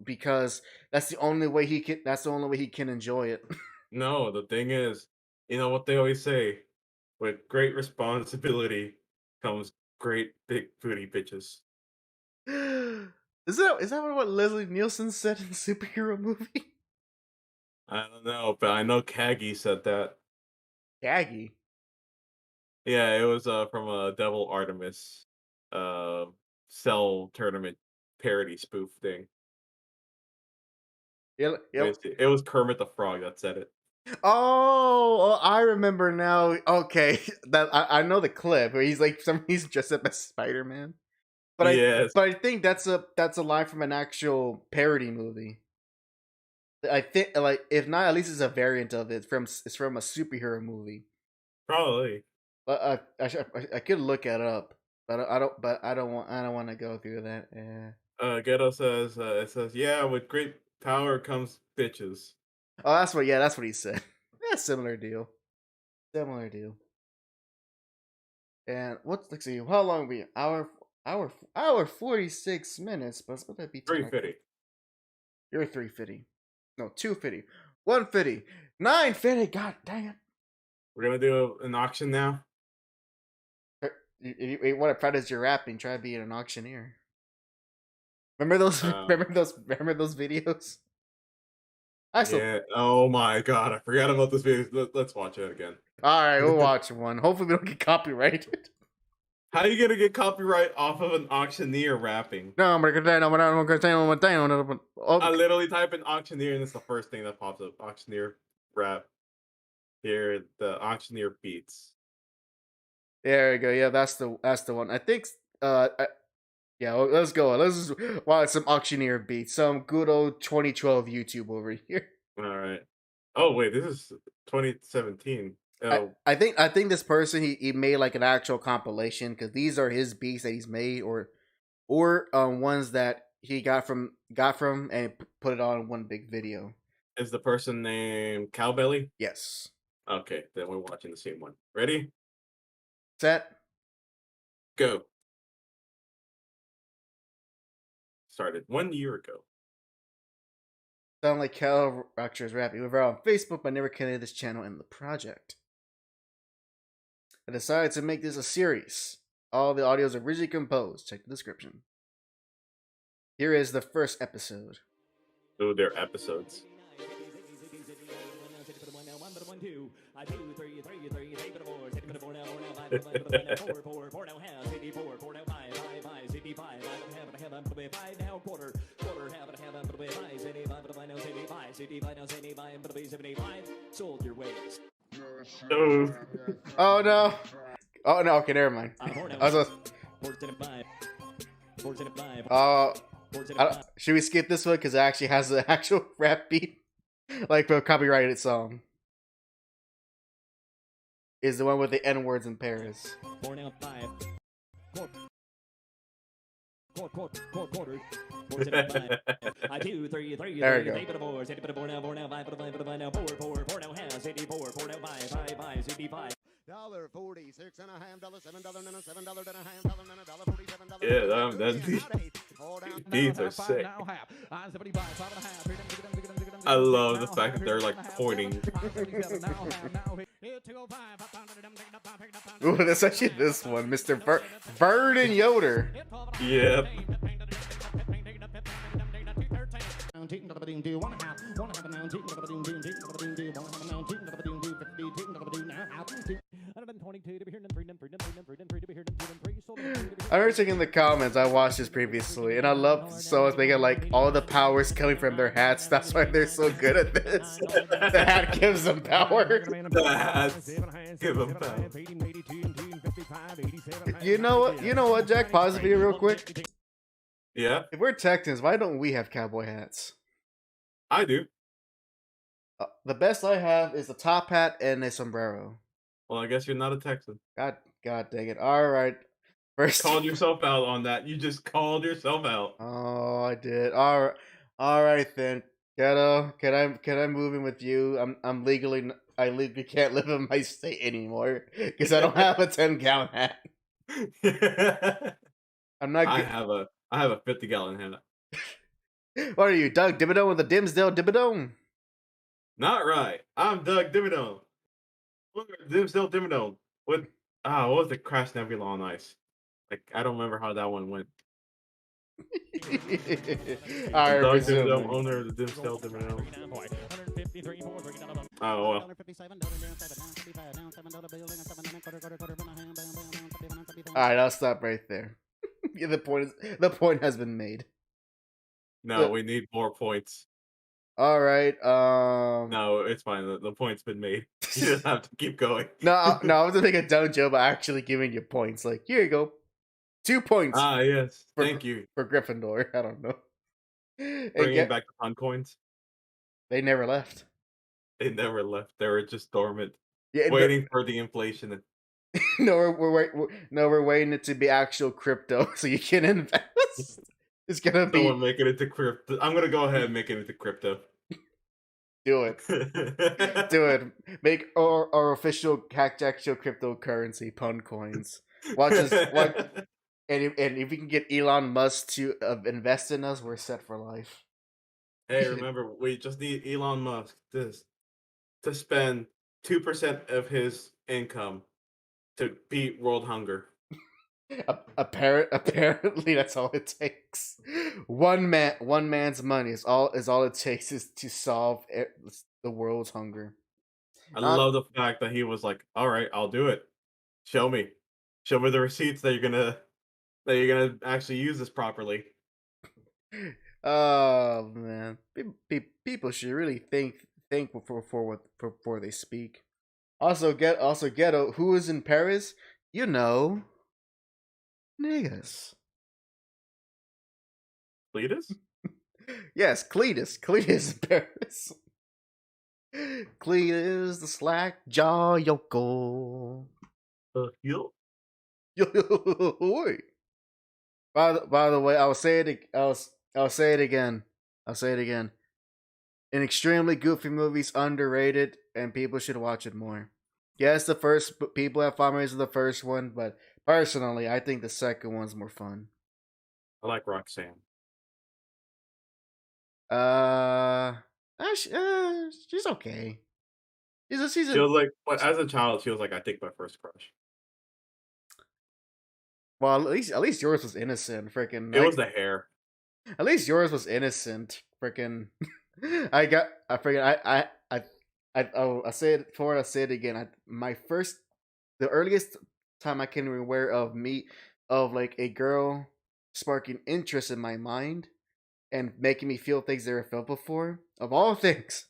Because that's the only way he can enjoy it. No, the thing is, what they always say, with great responsibility comes great big booty bitches. Is that what Leslie Nielsen said in the superhero movie? I don't know, but I know Kagi said that. Kagi? Yeah, it was from a Devil Artemis Cell tournament parody spoof thing. Yeah. It was Kermit the Frog that said it. Oh, I remember now. Okay, that I know the clip where he's dressed up as Spider-Man. But yes. I think that's a line from an actual parody movie. I think, like, if not, at least it's a variant of it. It's from a superhero movie. Probably. But I could look it up, but I don't want to go through that. Yeah. Ghetto says it says, yeah, with great power comes bitches. Oh, that's what he said. Yeah, similar deal. And let's see, how long we hour 46 minutes, but what that be? 350. You're 350. No, 250. 150. 950. God dang it. We're gonna do an auction now. If you want to practice your rapping, try being an auctioneer. Remember those videos? Yeah. Oh my god, I forgot about this video. Let's watch it again. Alright, we'll watch one. Hopefully we don't get copyrighted. How are you gonna get copyright off of an auctioneer rapping? No, I'm gonna I literally type in auctioneer and it's the first thing that pops up. Auctioneer rap. Here, the auctioneer beats. There we go. Yeah, that's the one. I think yeah, let's go. Let's just watch some auctioneer beats. Some good old 2012 YouTube over here. Alright. Oh wait, this is 2017. I think this person he made like an actual compilation because these are his beats that he's made or ones that he got from and put it on one big video. Is the person named Cowbelly? Yes. Okay, then we're watching the same one. Ready? Set. Go. Started 1 year ago. Sound like Cal Rockshaw's rapping. We were on Facebook, but never connected this channel in the project. I decided to make this a series. All the audio is originally composed. Check the description. Here is the first episode. Oh, they're episodes. Oh no! Oh no! Okay, never mind. Should we skip this one because it actually has the actual rap beat, like a copyrighted song? Is the one with the N words in Paris? There we go. Yeah, these beats are sick. I love the fact that they're like pointing. Ooh, that's actually this one, Mr. Vernon Yoder. Yep. I remember checking the comments. I watched this previously, and I love someone's making like all the powers coming from their hats. That's why they're so good at this. The hat gives them power. The hats give them power. You know what? You know what, Jack? Pause the video real quick. Yeah, If we're Texans, why don't we have cowboy hats? I do. The best I have is a top hat and a sombrero. Well, I guess you're not a Texan. God dang it! All right, first. Called yourself out on that. You just called yourself out. Oh, I did. All right then. Can I move in with you? I legally can't live in my state anymore because I don't have a 10-gallon hat. I'm not. I have a 50-gallon hat. What are you, Doug Dimmadome with the Dimsdale Dimmadome? Not right. I'm Doug Dimmadome. Dimsdale Dimmadome. What was the Crash Nebula on Ice? Like, I don't remember how that one went. Alright, Doug Dimmadome, owner of the Dimsdale Dimmadome. Oh, well. Alright, I'll stop right there. Yeah, the point has been made. No, we need more points. All right. No, it's fine. The point's been made. You just have to keep going. No, I was gonna make a dumb joke by actually giving you points. Like, here you go, 2 points. Ah, yes. Thank you for Gryffindor. I don't know. Bringing back the fun coins. They never left. They never left. They were just dormant, Yeah, waiting for the inflation. No, we're waiting it to be actual crypto so you can invest. It's gonna be. Someone make it into crypto. I'm gonna go ahead and make it into crypto. Do it. Do it. Make our official JAC Show cryptocurrency pun coins. Watch us. And if we can get Elon Musk to invest in us, we're set for life. Hey, remember, we just need Elon Musk to spend 2% of his income to beat world hunger. Apparently, that's all it takes. One man's money is all it takes is to solve the world's hunger. I love the fact that he was like, "All right, I'll do it. Show me the receipts that you're gonna actually use this properly." Oh man, people should really think before they speak. Also, ghetto. Who is in Paris? You know. Niggas. Cletus? Yes, Cletus. Cletus in Paris. Cletus the slack jaw yoko. Yo. By the way, I'll say it again. An extremely goofy movie's underrated, and people should watch it more. Yes, the first people have fond memories of the first one, but personally, I think the second one's more fun. I like Roxanne. She's okay. She was like, well, as a child, she was like, I think my first crush. Well, at least yours was innocent, freaking. It was the hair. At least yours was innocent, freaking. I say it before, I say it again. The earliest time I can remember of like a girl sparking interest in my mind and making me feel things I never felt before, of all things,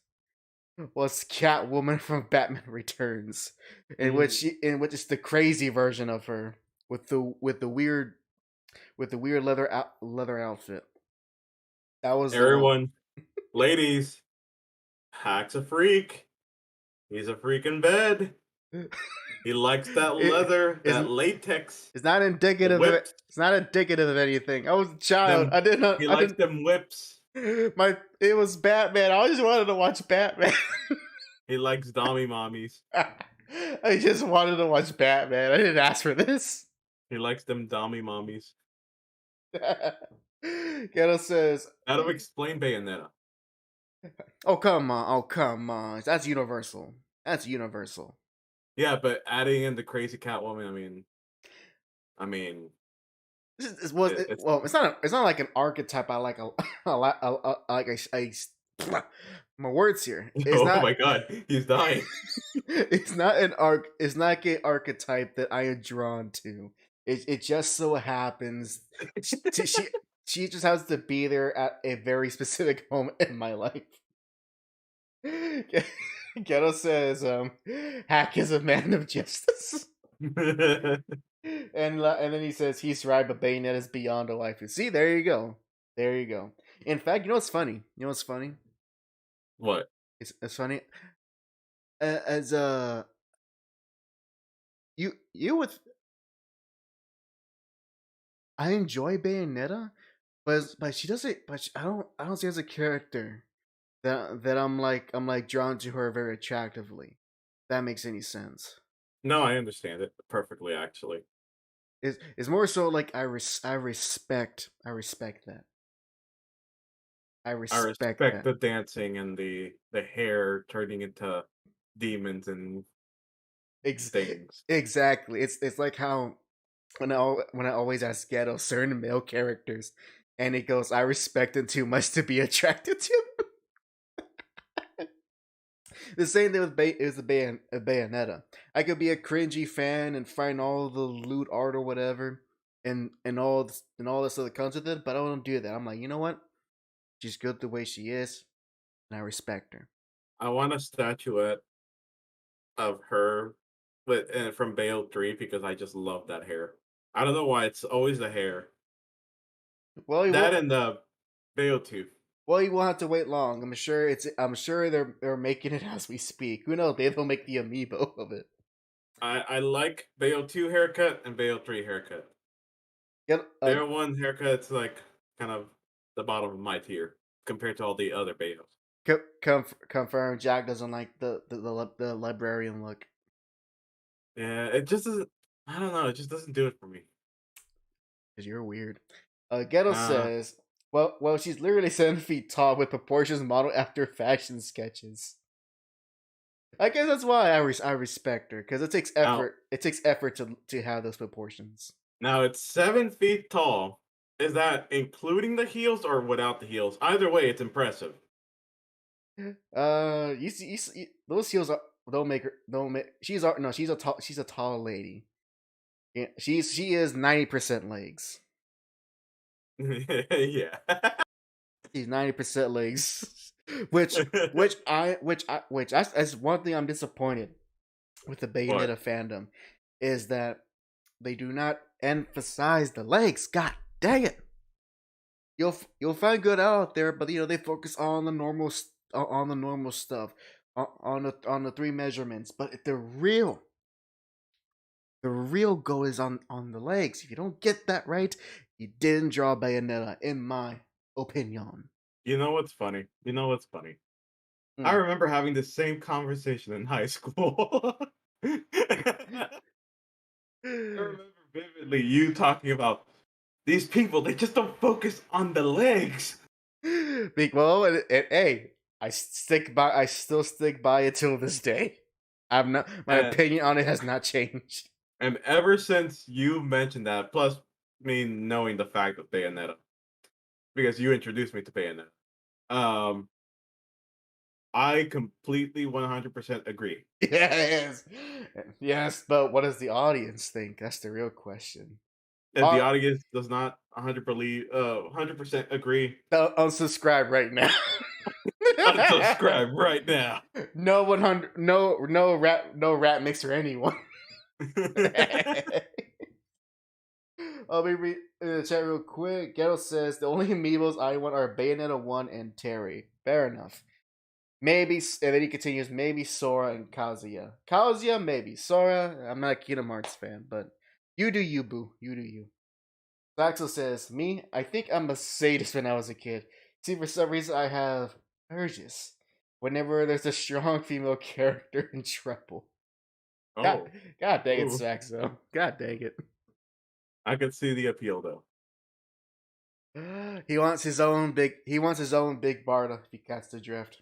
was Catwoman from Batman Returns, in which is the crazy version of her with the weird leather outfit. That was everyone, ladies. Hack's a freak. He's a freak in bed. He likes that leather, that latex. It's not indicative. It's not indicative of anything. I was a child. I didn't know. He likes them whips. It was Batman. I just wanted to watch Batman. He likes dommy mommies. I just wanted to watch Batman. I didn't ask for this. He likes them dommy mommies. Ghetto says, That'll explain Bayonetta. Oh come on. That's universal. Yeah, but adding in the crazy Catwoman, I mean, it's not like an archetype. I like my words here. Oh my god, he's dying. It's not an archetype that I am drawn to. It just so happens she just has to be there at a very specific moment in my life. Ghetto says, Hack is a man of justice. and then he says he's right, but Bayonetta is beyond a waifu. See, there you go. In fact, you know what's funny? What? It's funny. You would. I enjoy Bayonetta, but she doesn't. I don't see her as a character that I'm like drawn to her very attractively. If that makes any sense. No, I understand it perfectly. Actually, it's more so like I respect that. I respect that. the dancing and the hair turning into demons and things. Exactly. It's like how when I always ask Ghetto certain male characters, and he goes, "I respect them too much to be attracted to them." The same thing with Bayonetta. I could be a cringy fan and find all the loot art or whatever, and all this other comes with it, but I don't do that. I'm like, you know what? She's good the way she is, and I respect her. I want a statuette of her, from Bale 3 because I just love that hair. I don't know why, it's always the hair. Well, and the Bale 2. Well, you won't have to wait long. I'm sure they're making it as we speak. Who knows? Maybe they'll make the amiibo of it. I like Bale 2 haircut and Bale 3 haircut. Yep. Their one haircut's like kind of the bottom of my tier compared to all the other Bales. Confirm. Jack doesn't like the librarian look. Yeah, it just doesn't. I don't know. It just doesn't do it for me. Cause you're weird. Ghetto says, well, she's literally 7 feet tall with proportions modeled after fashion sketches. I guess that's why I respect her, because it takes effort. It takes effort to have those proportions. Now it's 7 feet tall. Is that including the heels or without the heels? Either way, it's impressive. You see those heels don't make. She's a tall lady. Yeah, she is 90% legs. Yeah. She's 90% legs. Which that's one thing I'm disappointed with the Bayonetta fandom, is that they do not emphasize the legs. God dang it! You'll find good out there, but they focus on the normal stuff, on the 3 measurements. But the real goal is on the legs. If you don't get that right, you didn't draw Bayonetta, in my opinion. You know what's funny? I remember having the same conversation in high school. I remember vividly you talking about these people, they just don't focus on the legs. Well, hey, I still stick by it till this day. My And, opinion on it has not changed. and ever since you mentioned that, plus me knowing the fact of Bayonetta, because you introduced me to Bayonetta, I completely 100% agree. Yes, yes, but what does the audience think? That's the real question. If the audience does not 100% agree, Unsubscribe right now. unsubscribe right now. No 100, no rat mixer anyone. Let me read in the chat real quick. Ghetto says the only amiibos I want are Bayonetta 1 and Terry. Fair enough. Maybe, and then he continues, maybe Sora and Kazuya. Kazuya, maybe. Sora, I'm not a Kingdom Hearts fan, but you do you, boo. You do you. Axel says, me, I think I'm a sadist when I was a kid. See, for some reason I have urges whenever there's a strong female character in trouble. God dang it, Saxo. God dang it. I can see the appeal though. He wants his own big Barda if he cuts the drift.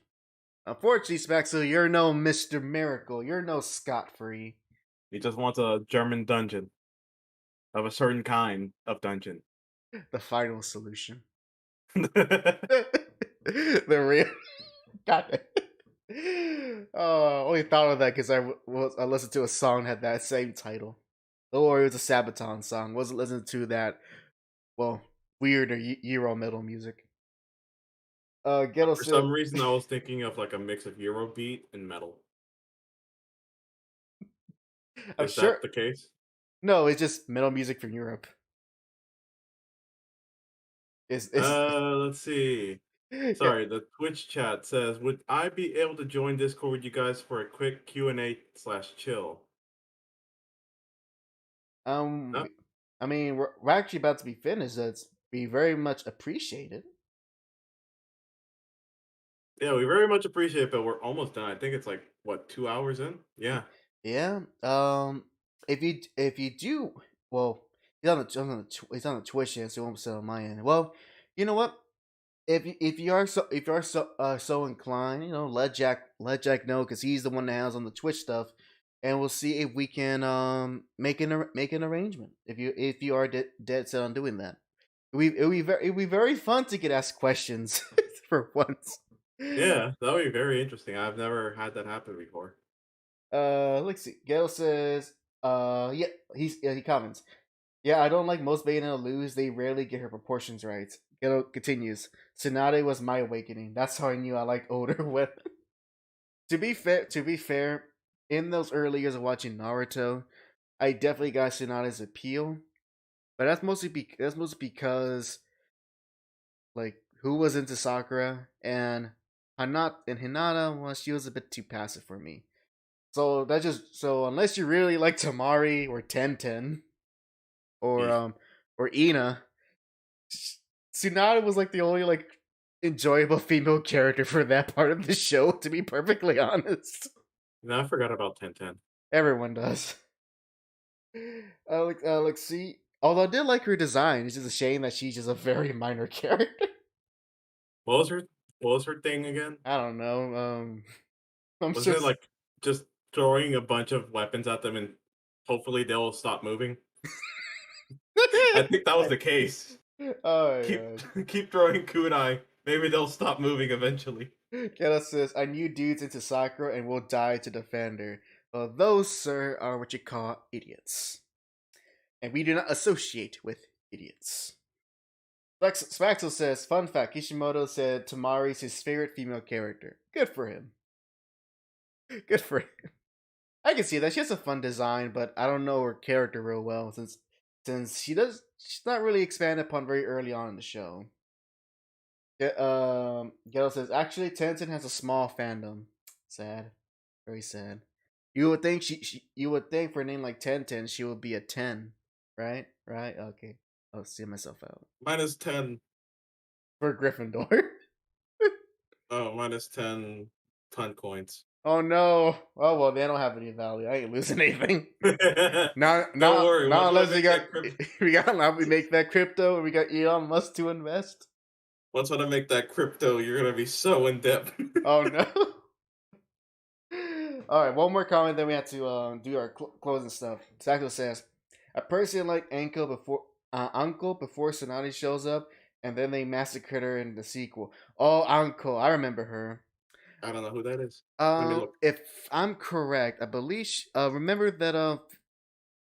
Unfortunately, Spaxo, you're no Mr. Miracle. You're no Scot-free. He just wants a German dungeon. Of a certain kind of dungeon. The final solution. The real... God. Only thought of that because I listened to a song that had that same title. Or it was a Sabaton song. Wasn't listening to that, well, weirder Euro metal music. For some reason, I was thinking of like a mix of Eurobeat and metal. Is that the case? No, it's just metal music from Europe. Let's see. Sorry, the Twitch chat says, would I be able to join Discord with you guys for a quick Q&A/chill? No? I mean, we're actually about to be finished. That's be very much appreciated. Yeah, we very much appreciate it, but we're almost done. I think it's like, what, 2 hours in? Yeah. Yeah. If you do, well, he's on the Twitch end, so it won't sit on my end. Well, you know what? If you are so inclined, you know, let Jack know because he's the one that has on the Twitch stuff, and we'll see if we can make an arrangement. If you are dead set on doing that, it'd be very fun to get asked questions for once. Yeah, that would be very interesting. I've never had that happen before. Let's see. Gail says, yeah, he comments. Yeah, I don't like most Bayonetta lose. They rarely get her proportions right. Gail continues. Tsunade was my awakening. That's how I knew I liked older weapons. To be fair, in those early years of watching Naruto, I definitely got Tsunade's appeal, but that's mostly because, like, who was into Sakura and Hinata, well, she was a bit too passive for me. So unless you really like Tamari or Tenten or Ina, Tsunade was like the only like enjoyable female character for that part of the show, to be perfectly honest. No, I forgot about Tenten. Everyone does. Let's see. Although I did like her design, it's just a shame that she's just a very minor character. What was her thing again? I don't know. Was it like just throwing a bunch of weapons at them and hopefully they'll stop moving? I think that was the case. Oh, keep throwing kunai. Maybe they'll stop moving eventually. Kella says, I knew dudes into Sakura and will die to defend her. Well, those, sir, are what you call idiots. And we do not associate with idiots. Spaxel says, fun fact, Kishimoto said Tamari's his favorite female character. Good for him. Good for him. I can see that. She has a fun design, but I don't know her character real well since she's not really expanded upon very early on in the show. Ghetto says, actually, Tenzin has a small fandom. Sad. Very sad. You would think you would think for a name like Tenten, she would be a 10. Right? Right? Okay. I'll see myself out. -10. For Gryffindor. Oh, -10 ton coins. Oh no. Oh well, they don't have any value. I ain't losing anything. Don't Not worry. not Once I unless we make got that crypto, we got now we make that crypto and we got Elon Musk to invest. once I make that crypto, you're gonna be so in depth. Oh no. All right, one more comment, then we have to do our closing stuff. Sacco says, "I personally like Uncle before Sonati shows up, and then they massacred her in the sequel." Oh, Uncle, I remember her. I don't know who that is. Let me look. If I'm correct, I believe remember that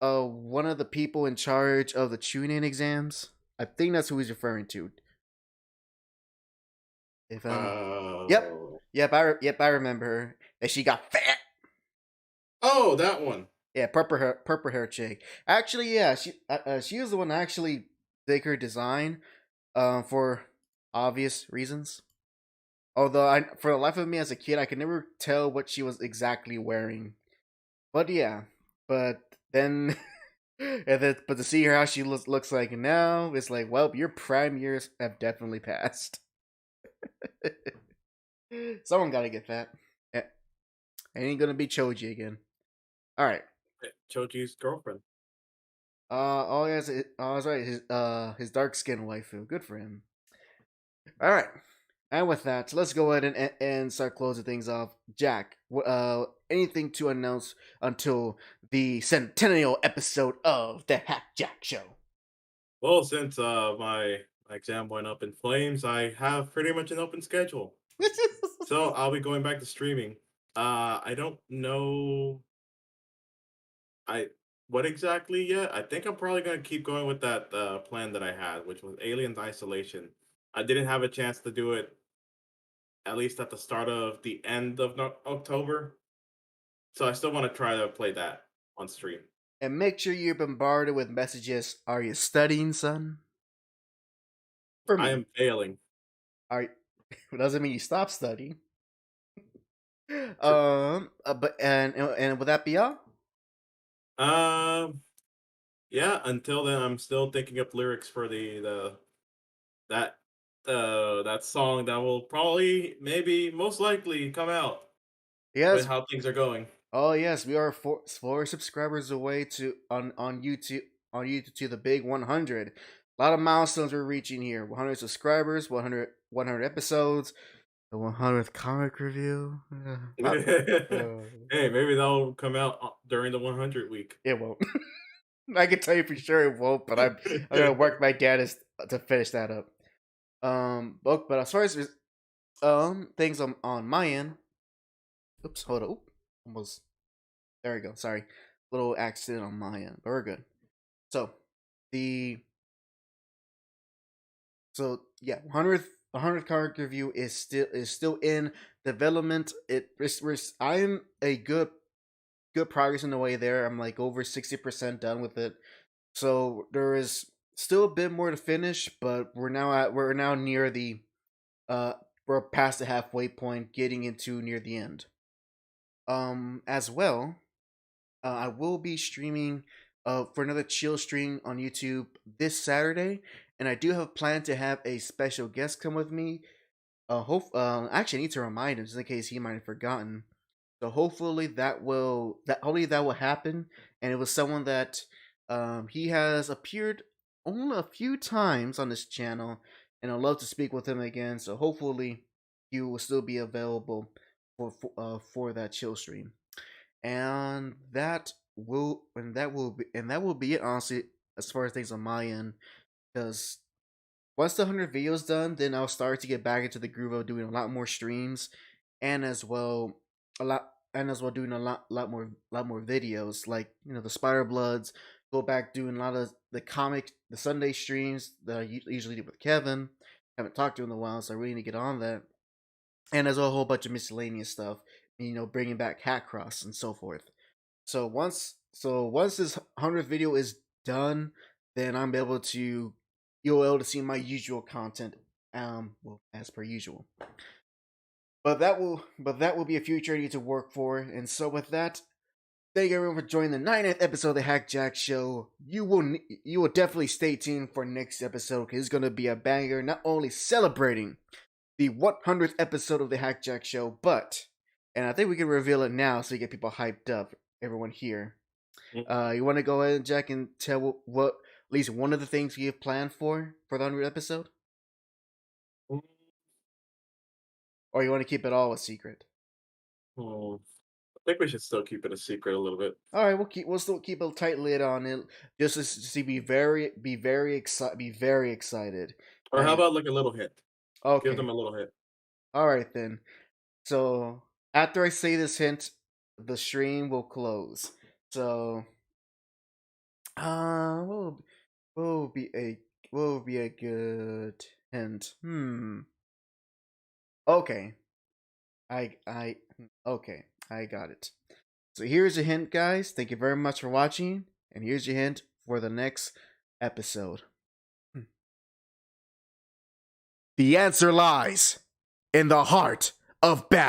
one of the people in charge of the tune-in exams. I think that's who he's referring to. If yep, I remember her. And she got fat. Oh, that one. Yeah, purple hair chick. Actually, yeah, she was the one that actually did her design, for obvious reasons. Although for the life of me as a kid, I could never tell what she was exactly wearing. But yeah, but then, but to see her how she looks like now, it's like, well, your prime years have definitely passed. Someone gotta get fat. It ain't gonna be Choji again. All right. Choji's girlfriend. Oh yes, that's right. His dark skin waifu. Good for him. All right. And with that, let's go ahead and start closing things off. Jack, anything to announce until the centennial episode of the Hack Jack Show? Well, since my exam went up in flames, I have pretty much an open schedule. So I'll be going back to streaming. I don't know what exactly yet. I think I'm probably gonna keep going with that plan that I had, which was Alien Isolation. I didn't have a chance to do it at least at the start of the end of October. So I still want to try to play that on stream. And make sure you're bombarded with messages. Are you studying, son? For me, I am failing. It doesn't mean you stop studying. But and would that be all? Yeah. Until then, I'm still thinking up lyrics for that song that will probably, maybe, most likely come out. Yes. With how things are going. Oh yes, we are four subscribers away on YouTube to the big 100. A lot of milestones we're reaching here. 100 subscribers, 100 episodes, the 100th comic review. Hey, maybe that'll come out during the 100 week. It won't. I can tell you for sure it won't, but I'm gonna work my damnedest to finish that up. But as far as things on my end. Oops, hold on. Oop, almost. There we go. Sorry, little accident on my end, but we're good. So yeah, 100th comic review is still in development. I'm a good progress in the way there. I'm like over 60% done with it. So there is still a bit more to finish, but we're now near the we're past the halfway point, getting into near the end. As well, I will be streaming for another chill stream on YouTube this Saturday, and I do have a plan to have a special guest come with me. Actually, I need to remind him just in case he might have forgotten. So hopefully that will happen, and it was someone that he has appeared only a few times on this channel, and I'd love to speak with him again. So hopefully he will still be available for that chill stream, and that will be it, honestly, as far as things on my end. Because once the 100 videos done, then I'll start to get back into the groove of doing a lot more streams, and as well doing a lot more videos, like the Spider Bloods. Go back doing a lot of the Sunday streams that I usually do with Kevin. Haven't talked to him in a while, so I really need to get on that. And as well, a whole bunch of miscellaneous stuff, bringing back Hackcross and so forth. So once this 100th video is done, then you'll be able to see my usual content, as per usual. But that will be a future I need to work for. And so with that, thank you everyone for joining the 90th episode of the Hack Jack Show. You will definitely stay tuned for next episode, because it's gonna be a banger. Not only celebrating the 100th episode of the Hack Jack Show, but and I think we can reveal it now so you get people hyped up. Everyone here. You want to go ahead, Jack, and tell what at least one of the things you have planned for the 100th episode, or you want to keep it all a secret? I think we should still keep it a secret a little bit. All right, we'll still keep a tight lid on it, just to see. Be very excited. Or how about like a little hint? Okay. Give them a little hint. All right then. So after I say this hint, the stream will close. So, what will be a good hint? Okay. Okay, I got it. So here's a hint, guys. Thank you very much for watching, and here's your hint for the next episode. The answer lies in the heart of battle.